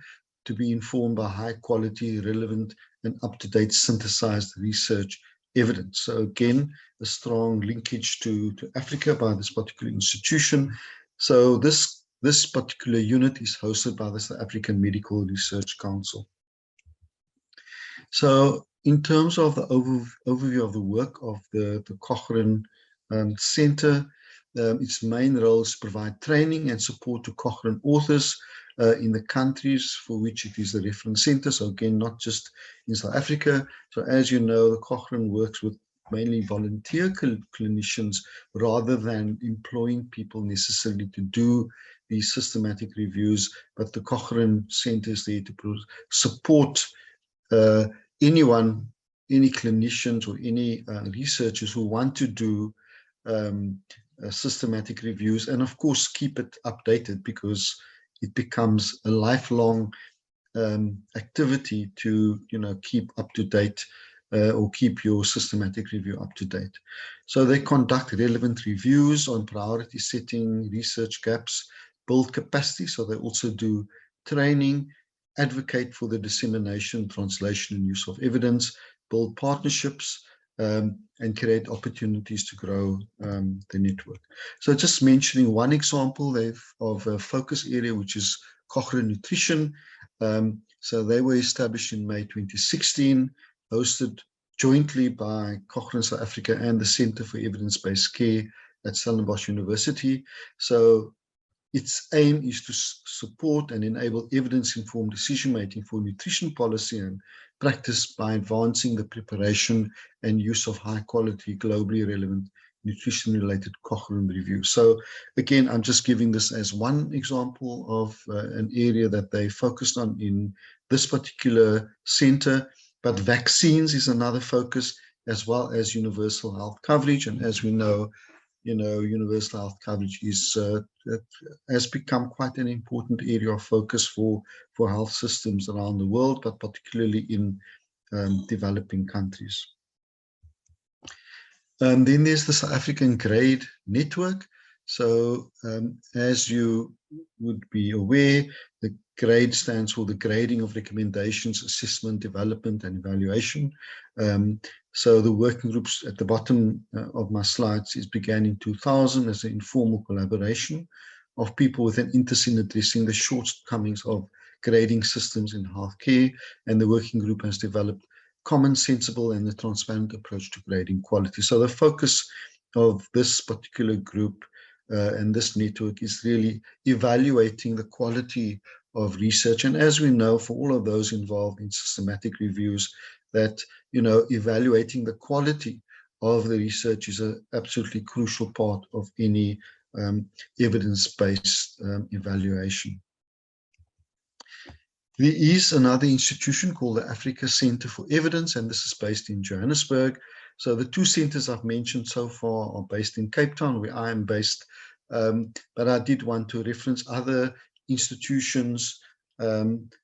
to be informed by high-quality, relevant, and up-to-date synthesized research evidence. So again, a strong linkage to Africa by this particular institution. So this particular unit is hosted by the South African Medical Research Council. So in terms of the overview of the work of the Cochrane Center, its main role is to provide training and support to Cochrane authors in the countries for which it is the reference center. So again, not just in South Africa. So as you know, the Cochrane works with mainly volunteer clinicians rather than employing people necessarily to do these systematic reviews, but the Cochrane Center is there to support anyone, any clinicians or any researchers who want to do systematic reviews, and of course keep it updated, because it becomes a lifelong activity to keep up to date or keep your systematic review up to date. So they conduct relevant reviews on priority setting, research gaps, build capacity. So they also do training, advocate for the dissemination, translation, and use of evidence, build partnerships, and create opportunities to grow the network. So just mentioning one example of a focus area, which is Cochrane Nutrition. So they were established in May 2016, hosted jointly by Cochrane South Africa and the Center for Evidence-Based Care at Stellenbosch University. So its aim is to support and enable evidence-informed decision-making for nutrition policy and practice by advancing the preparation and use of high-quality, globally relevant nutrition-related Cochrane reviews. So again, I'm just giving this as one example of an area that they focused on in this particular center, but vaccines is another focus, as well as universal health coverage. And as we know, universal health coverage has become quite an important area of focus for health systems around the world, but particularly in developing countries. Then there's the South African Grade Network. So as you would be aware, the GRADE stands for the Grading of Recommendations, Assessment, Development and Evaluation. So the working groups at the bottom of my slides began in 2000 as an informal collaboration of people with an interest in addressing the shortcomings of grading systems in healthcare, and the working group has developed common, sensible and a transparent approach to grading quality. So the focus of this particular group and this network is really evaluating the quality of research. And as we know, for all of those involved in systematic reviews, that evaluating the quality of the research is an absolutely crucial part of any evidence-based evaluation. There is another institution called the Africa Center for Evidence, and this is based in Johannesburg. So the two centers I've mentioned so far are based in Cape Town, where I am based, but I did want to reference other institutions.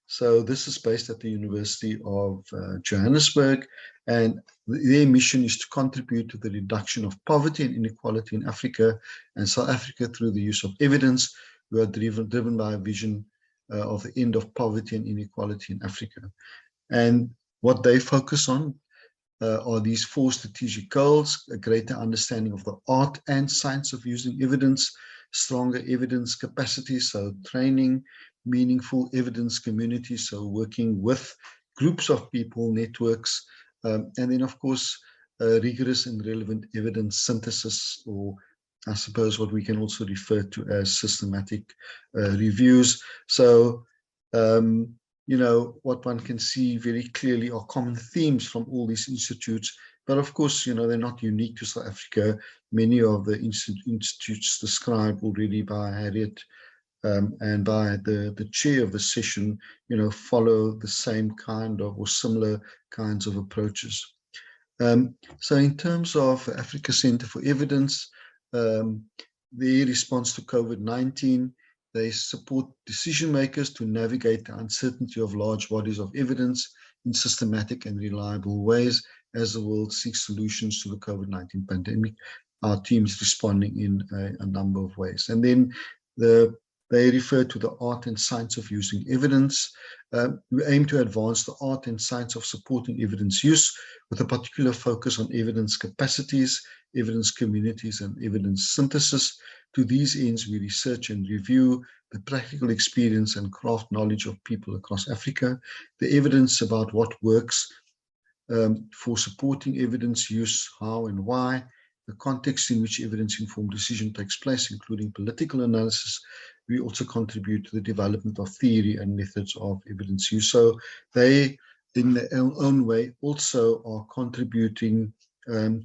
So this is based at the University of Johannesburg, and their mission is to contribute to the reduction of poverty and inequality in Africa and South Africa through the use of evidence. We are driven by a vision of the end of poverty and inequality in Africa. And what they focus on are these four strategic goals: a greater understanding of the art and science of using evidence, stronger evidence capacity, so training, meaningful evidence communities, so working with groups of people, networks, and then of course rigorous and relevant evidence synthesis, or I suppose what we can also refer to as systematic reviews. So what one can see very clearly are common themes from all these institutes, but of course they're not unique to South Africa. Many of the institutes described already by Harriet and by the chair of the session, follow the same kind of or similar kinds of approaches. So in terms of Africa Center for Evidence, their response to COVID-19, they support decision makers to navigate the uncertainty of large bodies of evidence in systematic and reliable ways as the world seeks solutions to the COVID-19 pandemic. Our team is responding in a number of ways. And then they refer to the art and science of using evidence. We aim to advance the art and science of supporting evidence use with a particular focus on evidence capacities, evidence communities, and evidence synthesis. To these ends, we research and review the practical experience and craft knowledge of people across Africa, the evidence about what works for supporting evidence use, how and why, the context in which evidence-informed decision takes place, including political analysis. We also contribute to the development of theory and methods of evidence use. So they, in their own way, also are contributing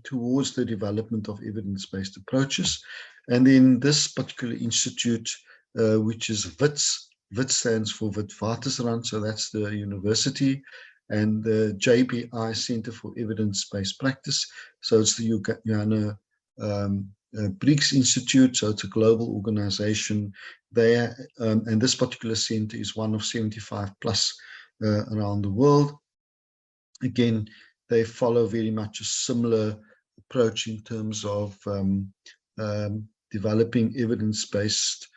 towards the development of evidence-based approaches. And then this particular institute, which is WITS, WITS stands for Witwatersrand, so that's the university, and the JBI Center for Evidence-Based Practice. So it's the Johanna Briggs Institute, so it's a global organization there, and this particular center is one of 75 plus around the world. Again, they follow very much a similar approach in terms of developing evidence-based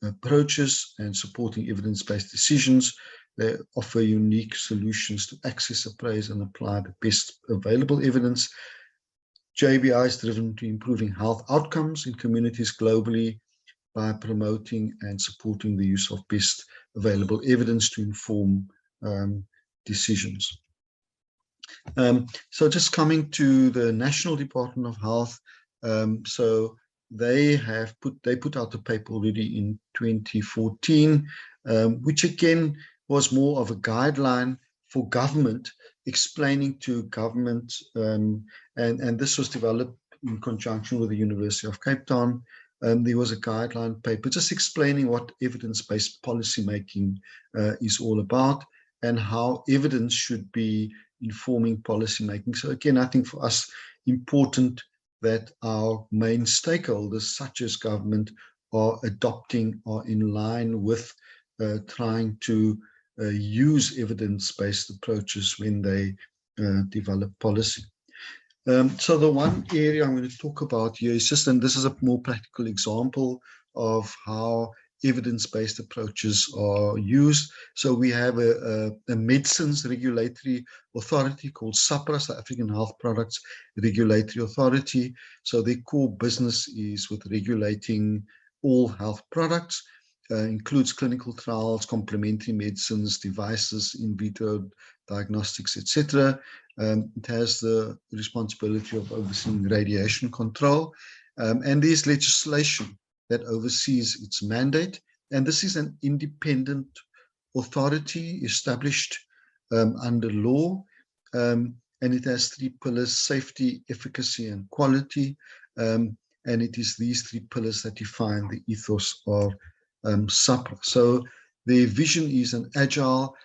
approaches and supporting evidence-based decisions. They offer unique solutions to access, appraise, and apply the best available evidence. JBI is driven to improving health outcomes in communities globally by promoting and supporting the use of best available evidence to inform decisions. So just coming to the National Department of Health, so they put out a paper already in 2014, which again was more of a guideline for government, explaining to government, and this was developed in conjunction with the University of Cape Town. There was a guideline paper just explaining what evidence-based policy making is all about and how evidence should be informing policy making. So again, I think for us, important that our main stakeholders, such as government, are adopting or in line with trying to use evidence-based approaches when they develop policy. So the one area I'm going to talk about here is just, and this is a more practical example of how evidence-based approaches are used. So we have a medicines regulatory authority called SAHPRA, South African Health Products Regulatory Authority. So their core business is with regulating all health products, includes clinical trials, complementary medicines, devices, in vitro diagnostics, etc. It has the responsibility of overseeing radiation control, and there's legislation that oversees its mandate. And this is an independent authority established under law, and it has three pillars: safety, efficacy, and quality. And it is these three pillars that define the ethos of SAHPRA. So their vision is an agile,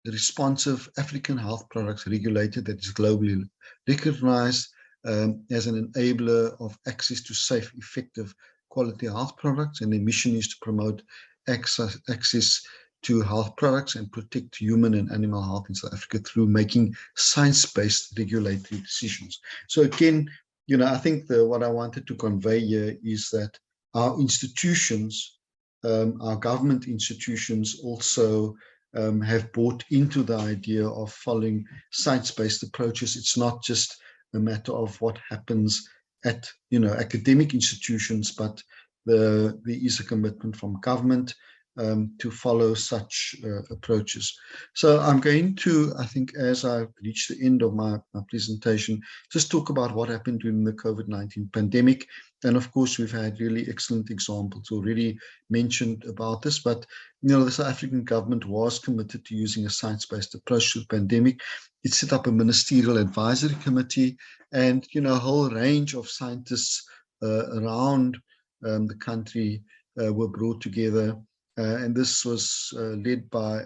responsive African health products regulator that is globally recognized as an enabler of access to safe, effective, quality health products. And their mission is to promote access to health products and protect human and animal health in South Africa through making science-based regulatory decisions. So again, you know, I think what I wanted to convey here is that our institutions, our government institutions also have bought into the idea of following science-based approaches. It's not just a matter of what happens at, you know, academic institutions, but there is a commitment from government to follow such approaches. So I'm going to, I think, as I've reached the end of my presentation, just talk about what happened during the COVID-19 pandemic. And of course, we've had really excellent examples already mentioned about this, but you know, the South African government was committed to using a science-based approach to the pandemic. It set up a ministerial advisory committee, and you know, a whole range of scientists around the country were brought together. And this was led by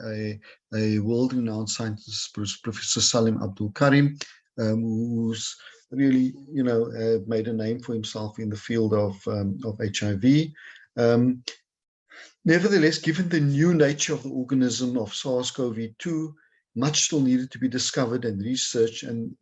a world-renowned scientist, Professor Salim Abdul Karim, who's really, you know, made a name for himself in the field of HIV. Nevertheless, given the new nature of the organism of SARS-CoV-2, much still needed to be discovered and researched, and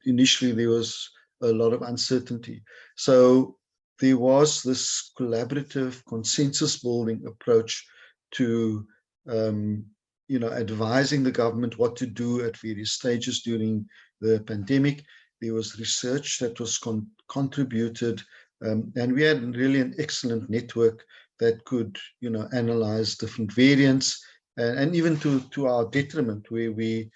initially there was a lot of uncertainty. So there was this collaborative, consensus-building approach to, you know, advising the government what to do at various stages during the pandemic. There was research that was contributed, and we had really an excellent network that could, you know, analyze different variants, and even to our detriment, where we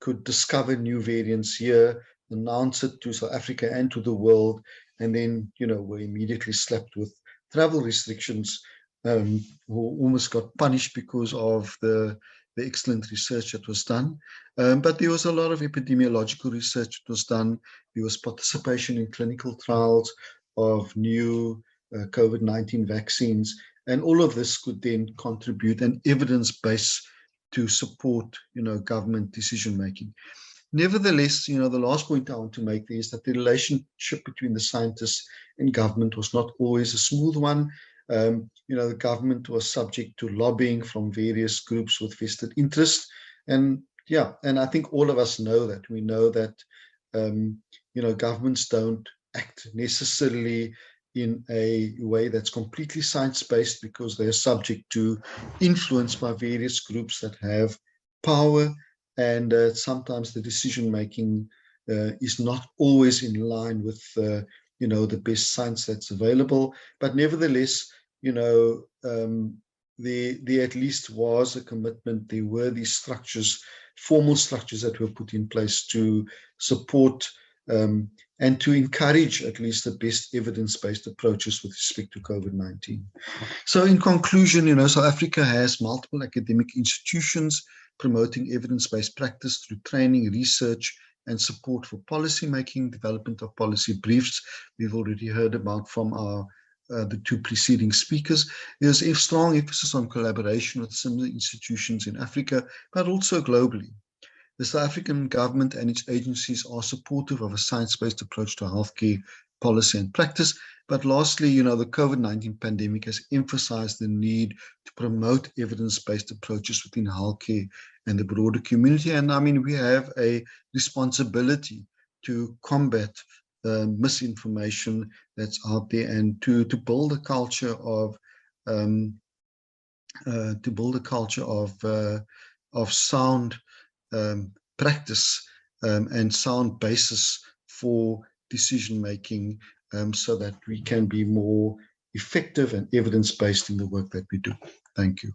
could discover new variants here, announce it to South Africa and to the world, and then, you know, were immediately slapped with travel restrictions, who almost got punished because of the excellent research that was done. But there was a lot of epidemiological research that was done. There was participation in clinical trials of new COVID-19 vaccines, and all of this could then contribute an evidence base to support, you know, government decision making. Nevertheless, you know, the last point I want to make is that the relationship between the scientists and government was not always a smooth one. You know, the government was subject to lobbying from various groups with vested interest. And yeah, and I think all of us know that. We know that, you know, governments don't act necessarily in a way that's completely science-based, because they're subject to influence by various groups that have power, and sometimes the decision-making is not always in line with, you know, the best science that's available. But nevertheless, you know, there at least was a commitment. There were these structures, formal structures that were put in place to support and to encourage at least the best evidence-based approaches with respect to COVID-19. So in conclusion, South Africa has multiple academic institutions promoting evidence-based practice through training, research, and support for policy making, development of policy briefs. We've already heard about from the two preceding speakers. There's a strong emphasis on collaboration with similar institutions in Africa, but also globally. The South African government and its agencies are supportive of a science-based approach to healthcare policy and practice. But lastly, the COVID-19 pandemic has emphasized the need to promote evidence-based approaches within healthcare and the broader community. And I mean, we have a responsibility to combat misinformation that's out there and to build a culture of sound practice and sound basis for decision making, so that we can be more effective and evidence-based in the work that we do. Thank you.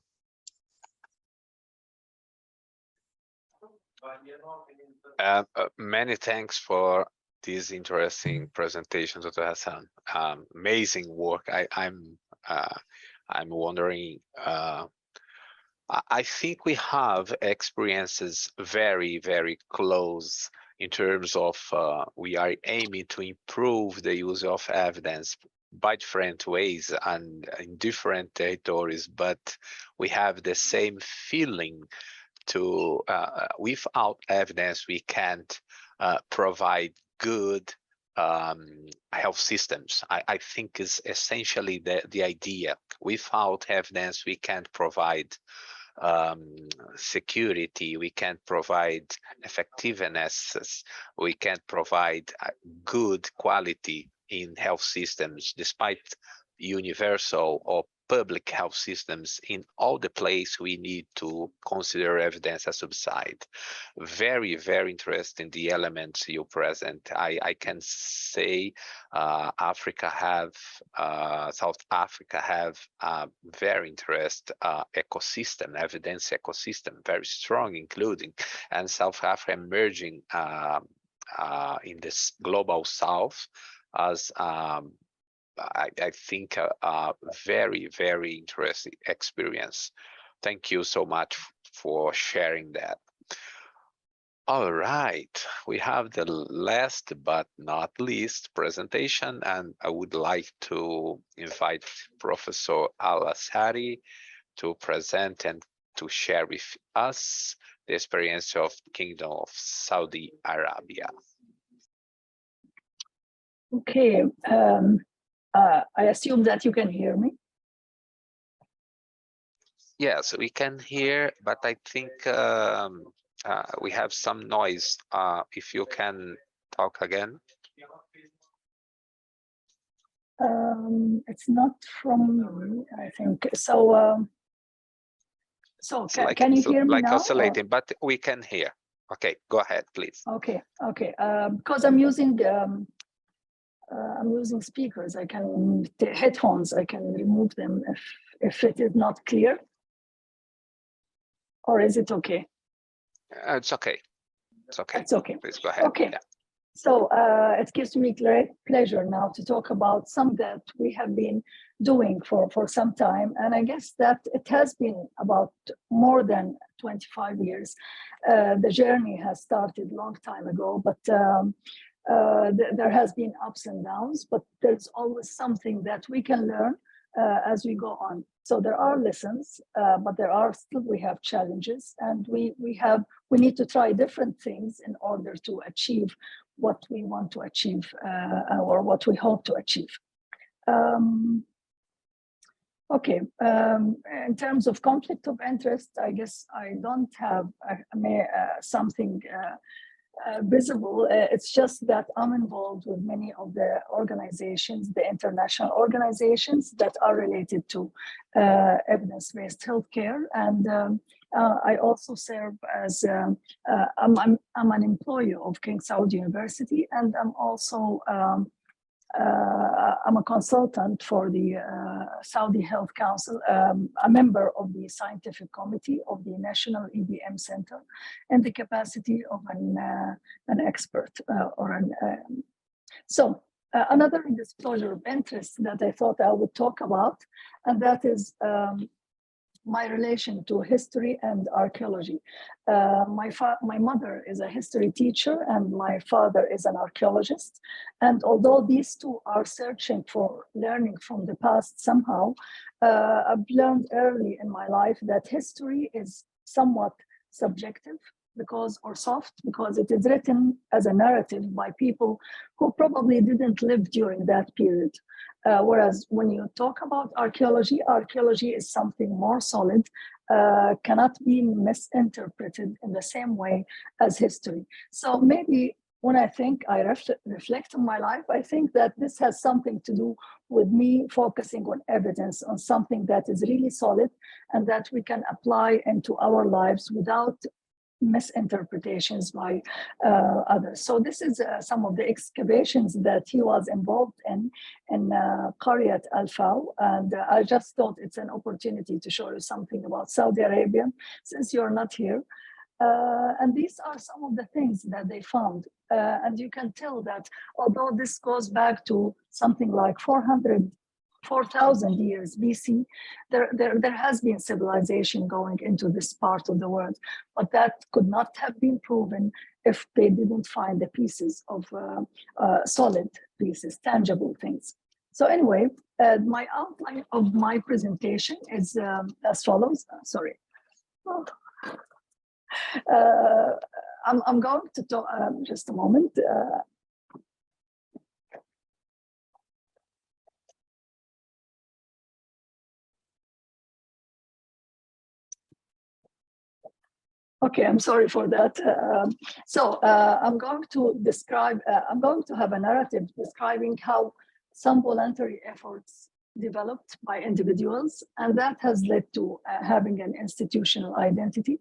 Many thanks for this interesting presentation, Dr. Hassan. Amazing work. I'm wondering. I think we have experiences very, very close in terms of we are aiming to improve the use of evidence by different ways and in different territories, but we have the same feeling to without evidence we can't provide good health systems. I think is essentially the idea. Without evidence we can't provide security, we can't provide effectiveness, we can't provide good quality in health systems, despite universal or public health systems. In all the place we need to consider evidence as subside. Very, very interesting the elements you present. I can say Africa have South Africa have a very interesting ecosystem, evidence ecosystem, very strong, including, and South Africa emerging in this global South as I think a very, very interesting experience. Thank you so much for sharing that. All right, we have the last but not least presentation, and I would like to invite Professor Al-Ansary to present and to share with us the experience of Kingdom of Saudi Arabia. Okay. I assume that you can hear me. Yes, we can hear, but I think we have some noise. If you can talk again. It's not from me, I think. So, can you hear me like now? Oscillating, but we can hear. Okay, go ahead, please. Okay. Because I'm using speakers. I can headphones. I can remove them if it is not clear. Or is it okay? It's okay. It's okay. It's okay. Please go ahead. Okay. Yeah. So it gives me great pleasure now to talk about something that we have been doing for some time. And I guess that it has been about more than 25 years. The journey has started a long time ago, but there has been ups and downs, but there's always something that we can learn as we go on. So there are lessons, but we have challenges, and we need to try different things in order to achieve what we want to achieve or what we hope to achieve. Okay, in terms of conflict of interest, I guess I don't have something visible. It's just that I'm involved with many of the organizations, the international organizations that are related to evidence-based healthcare, and I also serve as I'm an employee of King Saud University, and I'm also I'm a consultant for the Saudi Health Council, a member of the scientific committee of the National EBM Center, and the capacity of an expert another disclosure of interest that I thought I would talk about, and that is my relation to history and archaeology. My mother is a history teacher and my father is an archaeologist. And although these two are searching for learning from the past somehow, I've learned early in my life that history is somewhat subjective or soft, because it is written as a narrative by people who probably didn't live during that period. Whereas when you talk about archaeology, archaeology is something more solid, cannot be misinterpreted in the same way as history. So maybe when I reflect on my life, I think that this has something to do with me focusing on evidence, on something that is really solid and that we can apply into our lives without misinterpretations by others. So this is some of the excavations that he was involved in Qaryat Al-Faw, and I just thought it's an opportunity to show you something about Saudi Arabia since you're not here. And these are some of the things that they found. And you can tell that although this goes back to something like 4,000 years BC, there has been civilization going into this part of the world, but that could not have been proven if they didn't find the pieces of solid pieces, tangible things. So anyway, my outline of my presentation is as follows. Sorry. I'm going to talk, just a moment. Okay, I'm sorry for that. I'm going to describe, I'm going to have a narrative describing how some voluntary efforts developed by individuals, and that has led to having an institutional identity.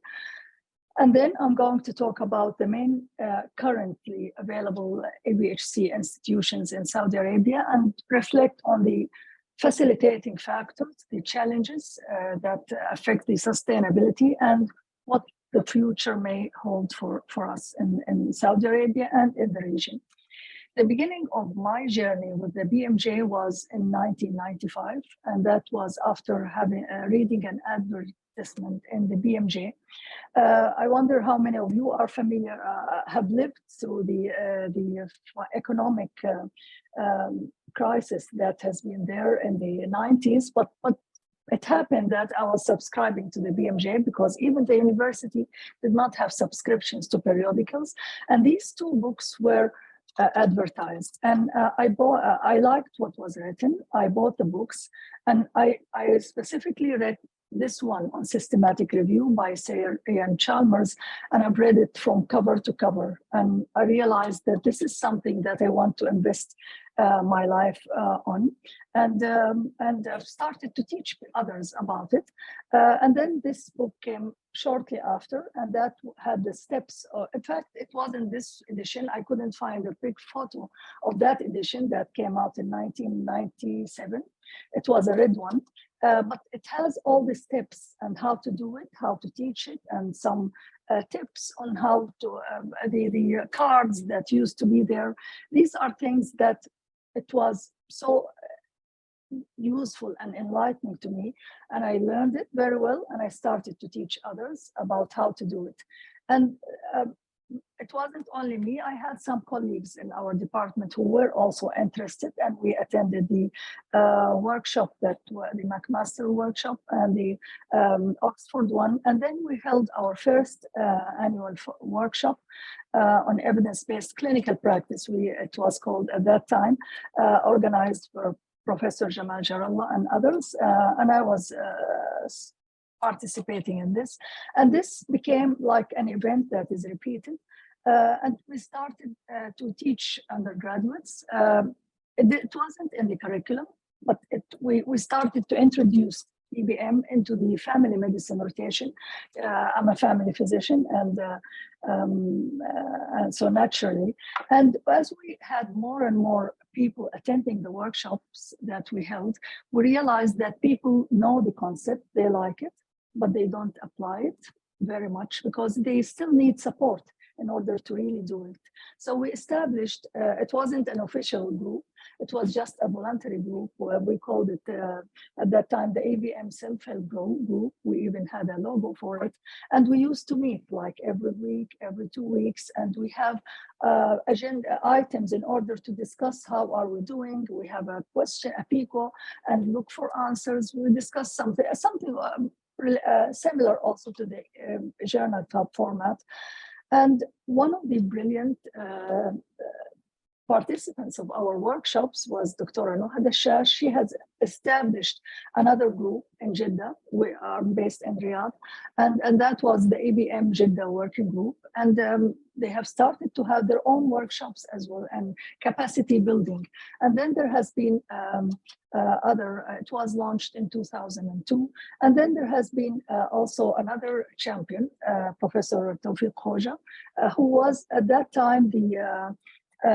And then I'm going to talk about the main currently available EBHC institutions in Saudi Arabia and reflect on the facilitating factors, the challenges that affect the sustainability and what the future may hold for us in Saudi Arabia and in the region. The beginning of my journey with the BMJ was in 1995, and that was after having reading an advertisement in the BMJ. I wonder how many of you are familiar, have lived through the economic crisis that has been there in the 90s, but it happened that I was subscribing to the BMJ because even the university did not have subscriptions to periodicals. And these two books were advertised. And I liked what was written. I bought the books, and I specifically read this one on systematic review by Sir Ian Chalmers, and I've read it from cover to cover. And I realized that this is something that I want to invest my life on, and I've started to teach others about it. And then this book came shortly after, and that had the steps. In fact, it wasn't this edition. I couldn't find a big photo of that edition that came out in 1997. It was a red one, but it has all the steps and how to do it, how to teach it, and some tips on how to, the cards that used to be there. These are things that it was so useful and enlightening to me, and I learned it very well, and I started to teach others about how to do it. And it wasn't only me. I had some colleagues in our department who were also interested, and we attended the workshop, the McMaster workshop and the Oxford one. And then we held our first annual workshop on evidence-based clinical practice. It was called at that time, organized for Professor Jamal Jarallah and others, and I was participating in this. And this became like an event that is repeated. And we started to teach undergraduates. It wasn't in the curriculum, but we started to introduce EBM into the family medicine rotation. I'm a family physician, and And so naturally, and as we had more and more people attending the workshops that we held, we realized that people know the concept, they like it, but they don't apply it very much because they still need support in order to really do it. So we established, it wasn't an official group, it was just a voluntary group. Where we called it at that time the AVM Self-Help Group. We even had a logo for it. And we used to meet like every week, every 2 weeks, and we have agenda items in order to discuss how are we doing. We have a question, a PICO, and look for answers. We discuss something similar also to the journal club format. And one of the brilliant participants of our workshops was Dr. Nuha Dashash. She has established another group in Jeddah. We are based in Riyadh. And that was the ABM Jeddah working group. And they have started to have their own workshops as well and capacity building. And then there has been it was launched in 2002. And then there has been also another champion, Professor Tawfiq Khoja, who was at that time the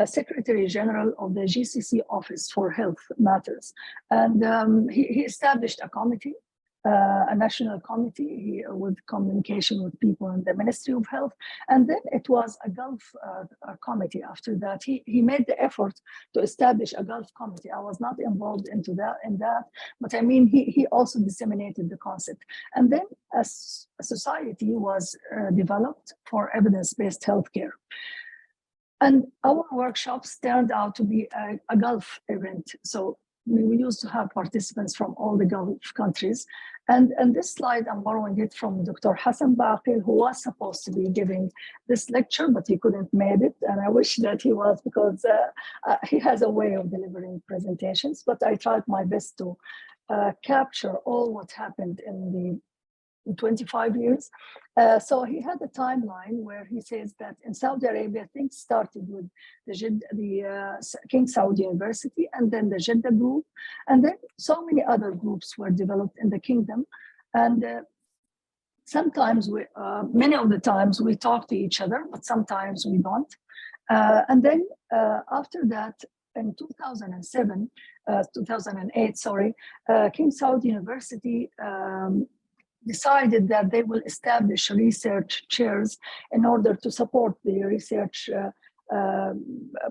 Secretary General of the GCC Office for Health Matters. And he established a committee, a national committee with communication with people in the Ministry of Health. And then it was a Gulf committee after that. He made the effort to establish a Gulf committee. I was not involved in that, but I mean, he also disseminated the concept. And then a society was developed for evidence-based healthcare. And our workshops turned out to be a Gulf event. So we used to have participants from all the Gulf countries. And this slide, I'm borrowing it from Dr. Hassan Baaqeel, who was supposed to be giving this lecture, but he couldn't make it. And I wish that he was, because he has a way of delivering presentations. But I tried my best to capture all what happened in the 25 years. So he had a timeline where he says that in Saudi Arabia, things started with the King Saud University, and then the Jeddah group, and then so many other groups were developed in the kingdom. And sometimes many of the times we talk to each other, but sometimes we don't. And then after that, in 2008, King Saud University decided that they will establish research chairs in order to support the research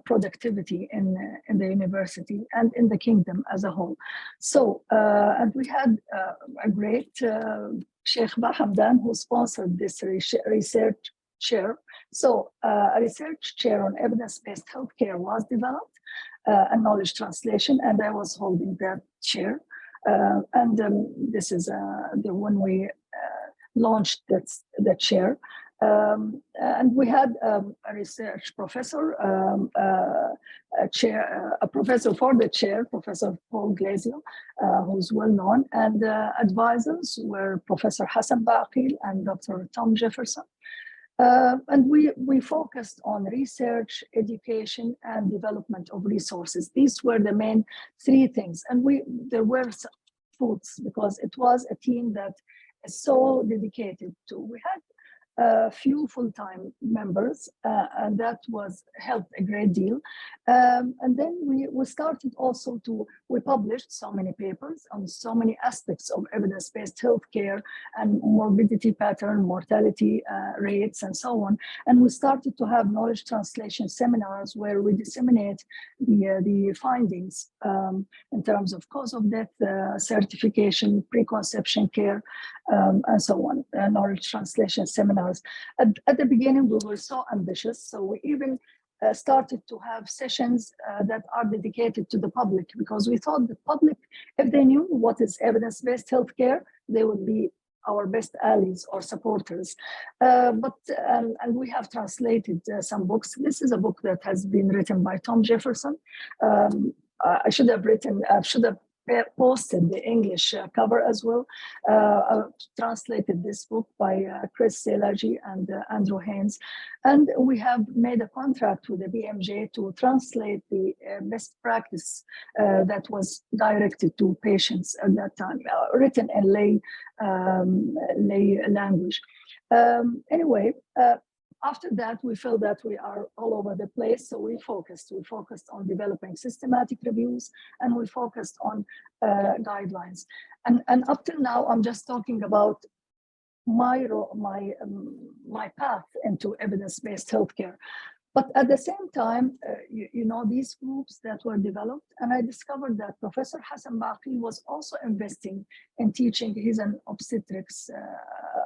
productivity in the university and in the kingdom as a whole. So, and we had a great Sheikh Bahamdan who sponsored this research chair. So a research chair on evidence-based healthcare was developed, and knowledge translation, and I was holding that chair. This is the one we launched the chair. And we had a research professor, a professor for the chair, Professor Paul Glazio, who's well known, and advisors were Professor Hassan Baaqeel and Dr. Tom Jefferson. And we focused on research, education, and development of resources. These were the main three things. And there were some foods, because it was a team that is so dedicated to. We had a few full-time members, and that helped a great deal. And then we started also we published so many papers on so many aspects of evidence-based healthcare and morbidity pattern, mortality rates, and so on. And we started to have knowledge translation seminars where we disseminate the findings in terms of cause of death, certification, preconception care, and so on, knowledge translation seminars. At the beginning, we were so ambitious, so we even started to have sessions that are dedicated to the public, because we thought the public, if they knew what is evidence-based healthcare, they would be our best allies or supporters. And we have translated some books. This is a book that has been written by Tom Jefferson. I should have posted the English cover as well. Translated this book by Chris Selaji and Andrew Haynes. And we have made a contract with the BMJ to translate the best practice that was directed to patients at that time, written in lay language. Anyway, After that, we felt that we are all over the place, so we focused on developing systematic reviews, and we focused on guidelines. And up till now, I'm just talking about my path into evidence-based healthcare. But at the same time, you know, these groups that were developed, and I discovered that Professor Hassan Baaqeel was also investing in teaching. He's an obstetrics,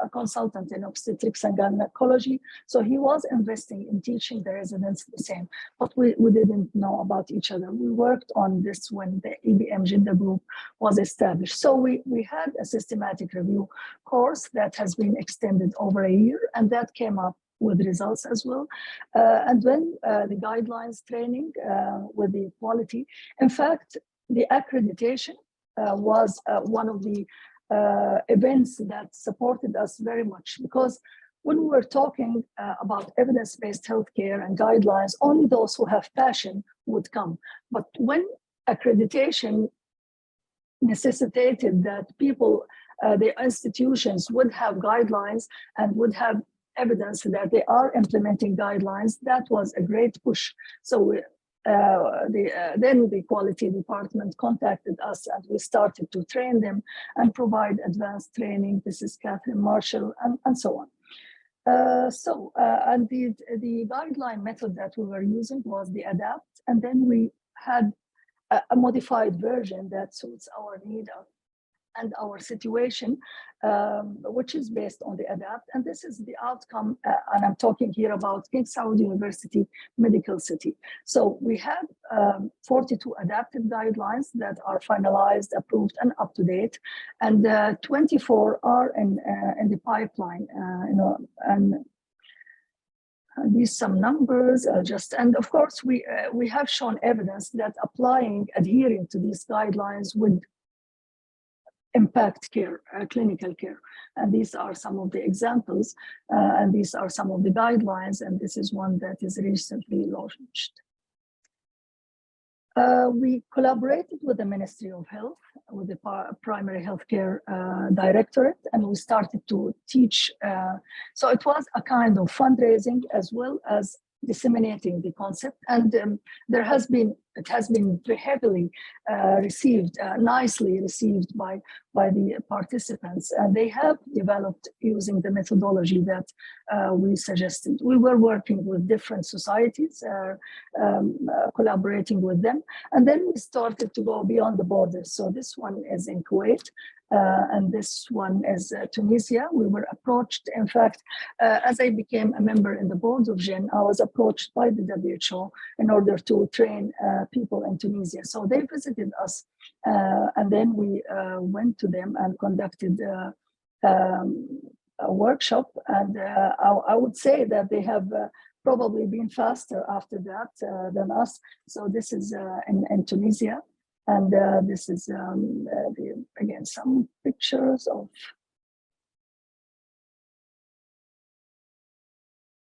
a consultant in obstetrics and gynecology. So he was investing in teaching the residents the same, but we didn't know about each other. We worked on this when the EBM Jeddah group was established. So we had a systematic review course that has been extended over a year, and that came up with results as well. And then the guidelines training with the quality. In fact, the accreditation was one of the events that supported us very much, because when we were talking about evidence-based healthcare and guidelines, only those who have passion would come. But when accreditation necessitated that people, the institutions would have guidelines and would have evidence that they are implementing guidelines, that was a great push. So then the quality department contacted us, and we started to train them and provide advanced training. This is Catherine Marshall, and so on. And the guideline method that we were using was the ADAPT, and then we had a modified version that suits our need and our situation, which is based on the ADAPT. And this is the outcome, and I'm talking here about King Saud University Medical City. So we have 42 adapted guidelines that are finalized, approved, and up to date, and 24 are in the pipeline. You know, and these some numbers and of course we have shown evidence that adhering to these guidelines would impact care, clinical care. And these are some of the examples, and these are some of the guidelines, and this is one that is recently launched. We collaborated with the Ministry of Health, with the Primary Healthcare Directorate, and we started to teach. So it was a kind of fundraising as well as disseminating the concept, and it has been heavily received, nicely received by the participants, and they have developed using the methodology that we suggested. We were working with different societies, collaborating with them, and then we started to go beyond the borders. So this one is in Kuwait, and this one is Tunisia. We were approached, in fact, as I became a member in the board of GEN, I was approached by the WHO in order to train people in Tunisia. So they visited us, and then we went to them and conducted a workshop. And I would say that they have probably been faster after that than us. So this is in Tunisia. And this is, again, some pictures of.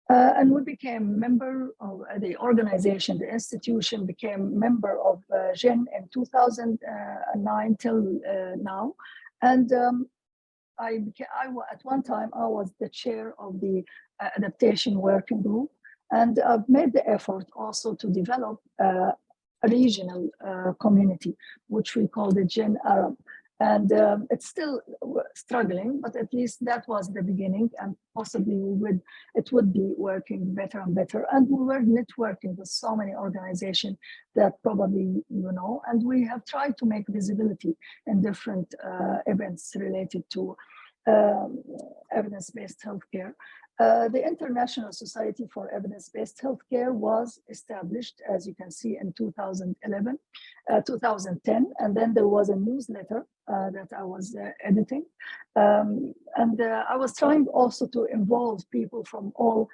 And we became member of the organization, the institution became member of GEN in 2009 till now. And at one time, I was the chair of the adaptation working group. And I've made the effort also to develop a regional community, which we call the GEN Arab. And it's still struggling, but at least that was the beginning, and possibly it would be working better and better. And we were networking with so many organizations that probably you know, and we have tried to make visibility in different events related to evidence-based healthcare. The International Society for Evidence-Based Healthcare was established, as you can see, in 2010, and then there was a newsletter that I was editing. And I was trying also to involve people from all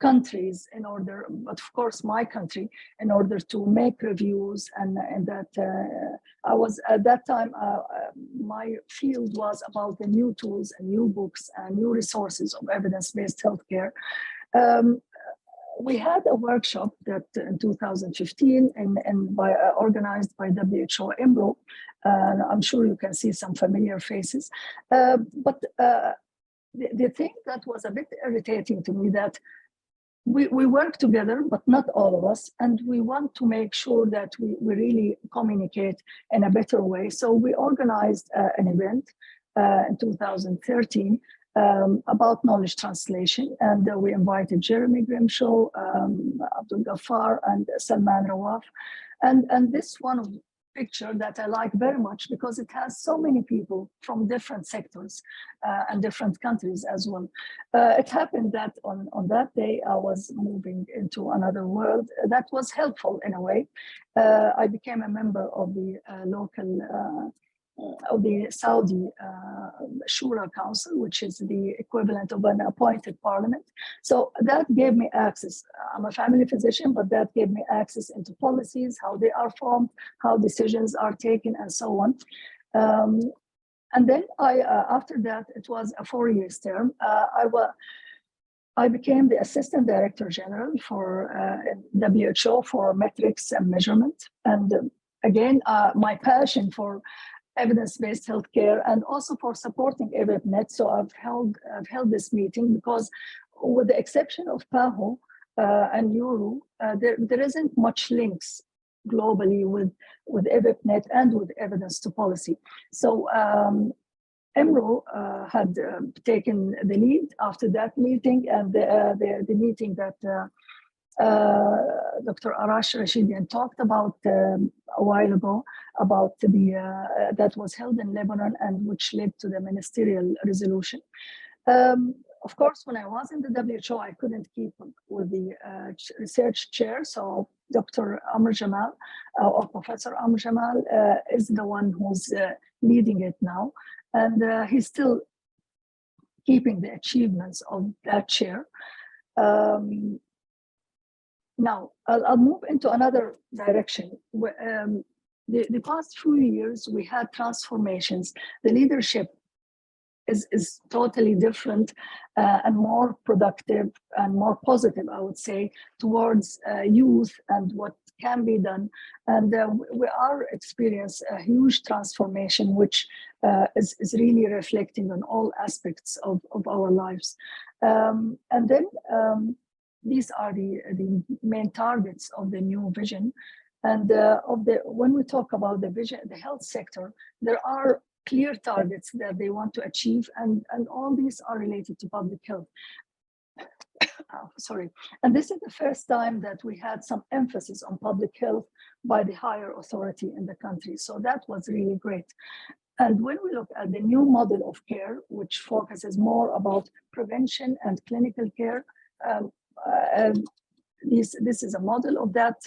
countries in order, but of course my country, in order to make reviews, and that I was at that time, my field was about the new tools and new books and new resources of evidence-based healthcare. We had a workshop that in 2015 and organized by WHO EMRO. I'm sure you can see some familiar faces, but the thing that was a bit irritating to me that we work together, but not all of us, and we want to make sure that we really communicate in a better way. So we organized an event in 2013 about knowledge translation, and we invited Jeremy Grimshaw, Abdul Ghaffar, and Salman Rawaf, and this one of picture that I like very much because it has so many people from different sectors and different countries as well. It happened that on that day I was moving into another world. That was helpful in a way. I became a member of the local of the Saudi Shura Council, which is the equivalent of an appointed parliament. So that gave me access. I'm a family physician, but that gave me access into policies, how they are formed, how decisions are taken, and so on. And then after that, it was a 4-year term. I became the Assistant Director General for WHO for metrics and measurement. And again, my passion for evidence-based healthcare and also for supporting EVIPNet. So I've held this meeting because with the exception of PAHO and Euro, there isn't much links globally with EVIPNet and with evidence to policy. So EMRO had taken the lead after that meeting, and the meeting that Dr. Arash Rashidian talked about a while ago, about that was held in Lebanon and which led to the ministerial resolution. Of course, when I was in the WHO, I couldn't keep with the research chair. So Dr. Amr Jamal, or Professor Amr Jamal, is the one who's leading it now. And he's still keeping the achievements of that chair. Now, I'll move into another direction. The past few years, we had transformations. The leadership is totally different and more productive and more positive, I would say, towards youth and what can be done. And we are experiencing a huge transformation, which is really reflecting on all aspects of our lives. And then these are the main targets of the new vision. And when we talk about the vision, the health sector, there are clear targets that they want to achieve, and all these are related to public health. Sorry. And this is the first time that we had some emphasis on public health by the higher authority in the country. So that was really great. And when we look at the new model of care, which focuses more about prevention and clinical care, this is a model of that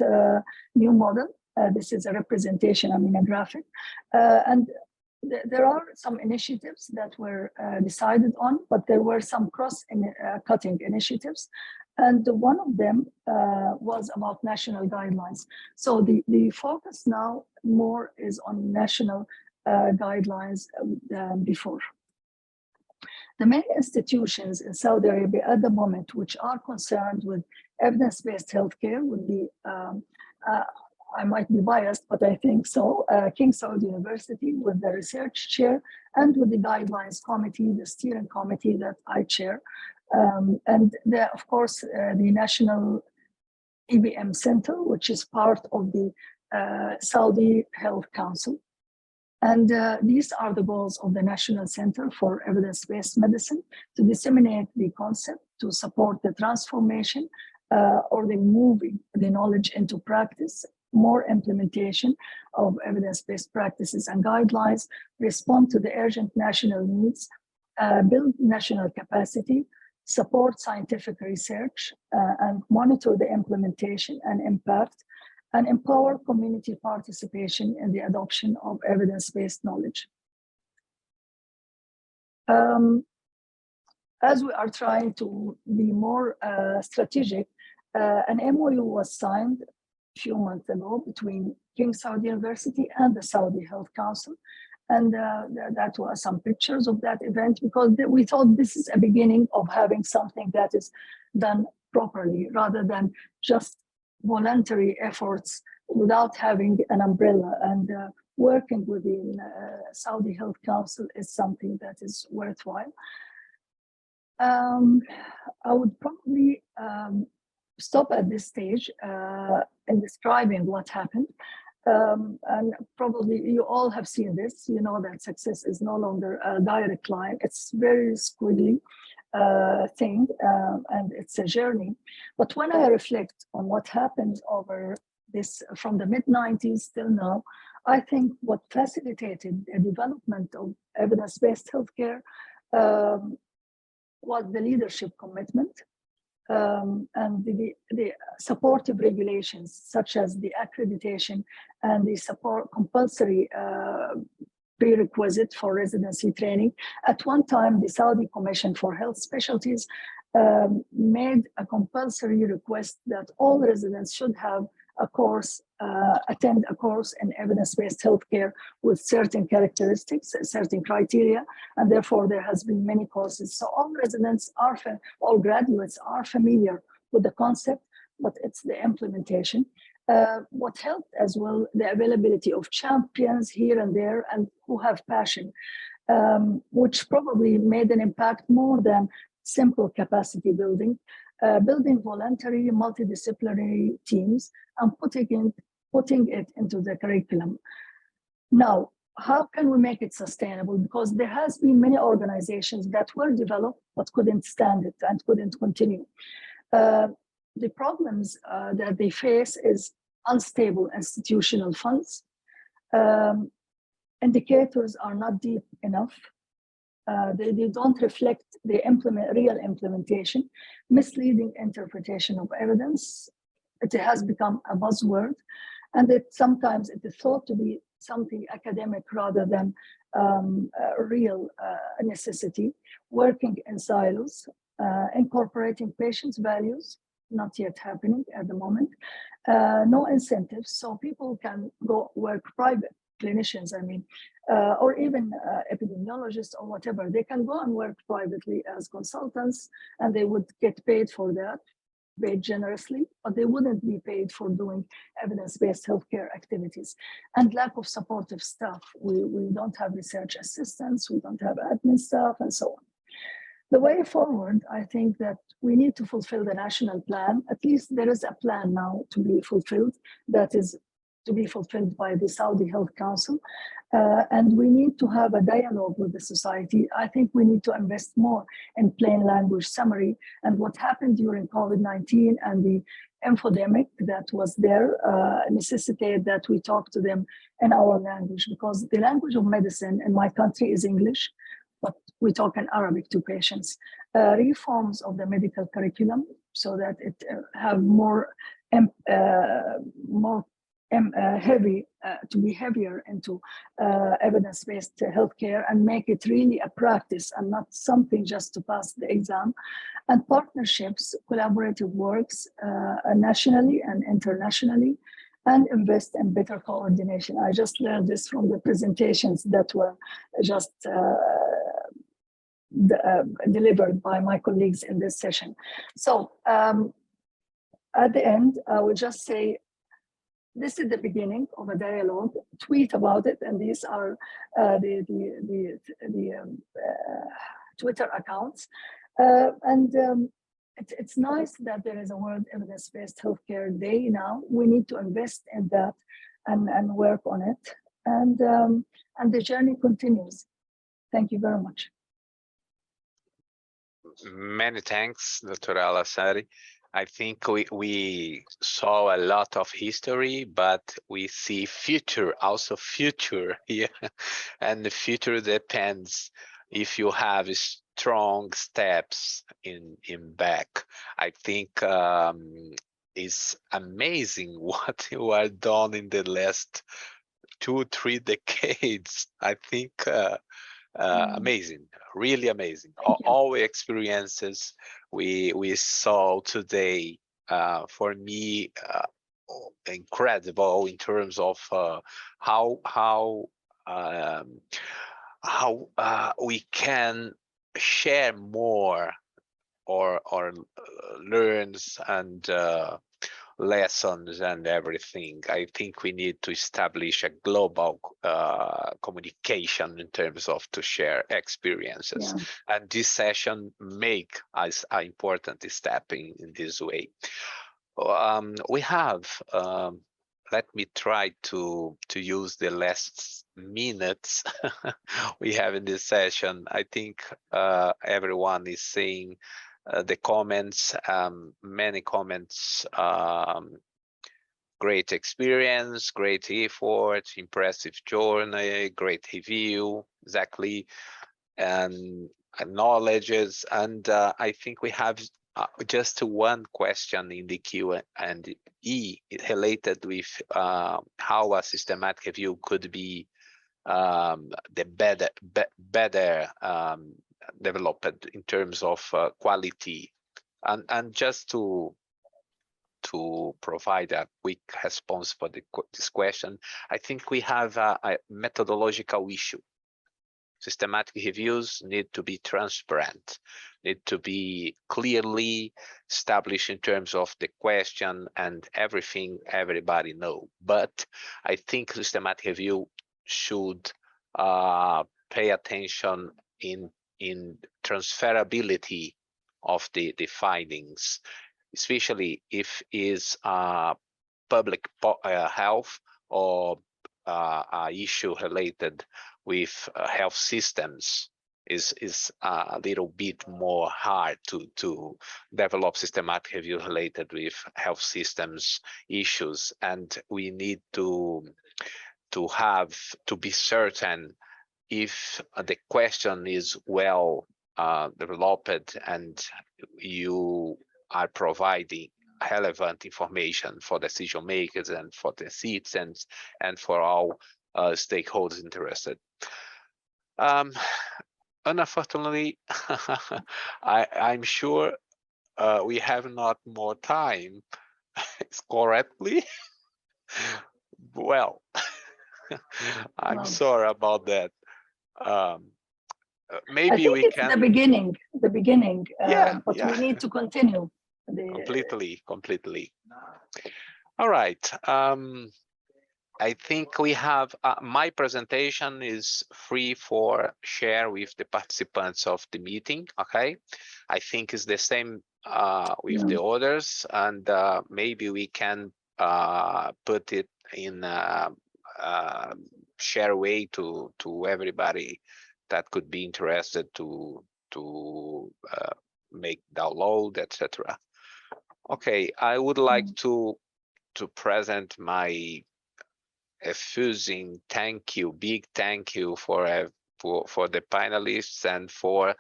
new model. This is a representation, I mean a graphic. And there are some initiatives that were decided on, but there were some cross-cutting initiatives. And one of them was about national guidelines. So the focus now more is on national guidelines than before. The main institutions in Saudi Arabia at the moment, which are concerned with evidence-based healthcare, would be, I might be biased, but I think so, King Saud University with the research chair and with the guidelines committee, the steering committee that I chair. And of course, the National EBM Center, which is part of the Saudi Health Council. And these are the goals of the National Center for Evidence-Based Medicine: to disseminate the concept, to support the transformation or the moving the knowledge into practice, more implementation of evidence-based practices and guidelines, respond to the urgent national needs, build national capacity, support scientific research, and monitor the implementation and impact, and empower community participation in the adoption of evidence-based knowledge. As we are trying to be more strategic, an MOU was signed a few months ago between King Saud University and the Saudi Health Council. And that was some pictures of that event, because we thought this is a beginning of having something that is done properly, rather than just voluntary efforts without having an umbrella. And working with the Saudi Health Council is something that is worthwhile. I would probably stop at this stage in describing what happened. And probably you all have seen this, you know that success is no longer a direct line. It's very squiggly thing, and it's a journey. But when I reflect on what happened over this from the mid-90s till now, I think what facilitated the development of evidence-based healthcare was the leadership commitment and the supportive regulations, such as the accreditation and the support compulsory prerequisite for residency training. At one time, the Saudi Commission for Health Specialties made a compulsory request that all residents should have a course, attend a course in evidence-based healthcare with certain characteristics, certain criteria, and therefore there has been many courses. So all residents are, all graduates are familiar with the concept, but it's the implementation. What helped as well, the availability of champions here and there and who have passion, which probably made an impact more than simple capacity building. Building voluntary multidisciplinary teams and putting it into the curriculum. Now, how can we make it sustainable? Because there has been many organizations that were developed but couldn't stand it and couldn't continue. The problems that they face is unstable institutional funds. Indicators are not deep enough. They don't reflect the real implementation, misleading interpretation of evidence. It has become a buzzword, and sometimes it is thought to be something academic rather than a real necessity. Working in silos, incorporating patients' values, not yet happening at the moment. No incentives, so people can go work private. Clinicians, I mean, or even epidemiologists or whatever, they can go and work privately as consultants and they would get paid for that, paid generously, but they wouldn't be paid for doing evidence-based healthcare activities. And lack of supportive staff. We don't have research assistants, we don't have admin staff and so on. The way forward, I think that we need to fulfill the national plan. At least there is a plan now to be fulfilled that is to be fulfilled by the Saudi Health Council. And we need to have a dialogue with the society. I think we need to invest more in plain language summary and what happened during COVID-19 and the infodemic that was there necessitated that we talk to them in our language, because the language of medicine in my country is English, but we talk in Arabic to patients. Reforms of the medical curriculum so that it have more heavy, to be heavier into evidence-based healthcare and make it really a practice and not something just to pass the exam. And partnerships, collaborative works nationally and internationally, and invest in better coordination. I just learned this from the presentations that were just delivered by my colleagues in this session. So at the end, I will just say, this is the beginning of a dialogue. Tweet about it, and these are the Twitter accounts. It's nice that there is a World Evidence-Based Healthcare Day now. We need to invest in that and work on it, and the journey continues. Thank you very much. Many thanks, Dr. Al-Ansary. I think we saw a lot of history, but we see future, also future here. And the future depends if you have strong steps in back. I think it's amazing what you are done in the last 2-3 decades. I think amazing, really amazing. All experiences we saw today, for me, incredible in terms of how we can share more or learns and lessons and everything. I think we need to establish a global communication in terms of to share experiences. Yeah. And this session make us an important step in this way. We have, let me try to use the last minutes we have in this session. I think everyone is saying the comments, many comments, great experience, great effort, impressive journey, great review, exactly, and knowledges. And I think we have just one question in the Q&E related with how a systematic review could be the better developed in terms of quality. And just to provide a quick response for this question, I think we have a methodological issue. Systematic reviews need to be transparent, need to be clearly established in terms of the question and everything everybody know. But I think systematic review should pay attention in transferability of the findings, especially if is public health or issue related with health systems is a little bit more hard to develop systematic review related with health systems issues, and we need to be certain if the question is well developed and you are providing relevant information for decision makers and for the citizens and for all stakeholders interested. Unfortunately, I'm sure we have not more time. Correctly? Well, I'm sorry about that. Maybe we can. The beginning. Yeah, but yeah. We need to continue. Completely. All right. I think we have my presentation is free for share with the participants of the meeting. Okay, I think it's the same with the others, and maybe we can put it in share way to everybody that could be interested to make download, etc. Okay, I would like to present my effusive big thank you for the panelists and for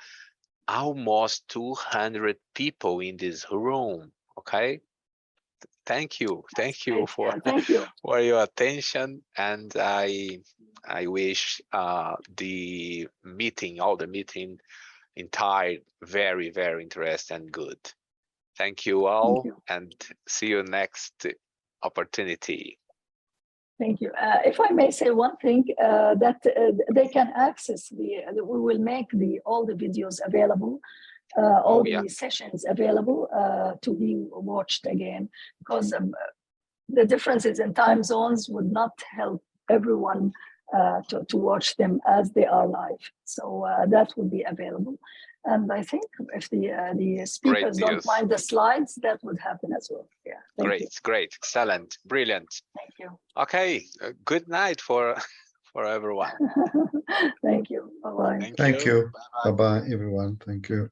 almost 200 people in this room. Okay, thank you for for your attention, and I wish all the meeting entire very interesting and good. Thank you all. And see you next opportunity. Thank you. If I may say one thing, that they can access we will make all the videos available, all the sessions available to be watched again, because the differences in time zones would not help everyone to watch them as they are live. So that would be available. And I think if the speakers don't mind the slides, that would happen as well. Yeah. Great, excellent, brilliant. Thank you. Okay, good night for everyone. Thank you. Bye-bye. Thank you. Bye-bye, everyone. Thank you.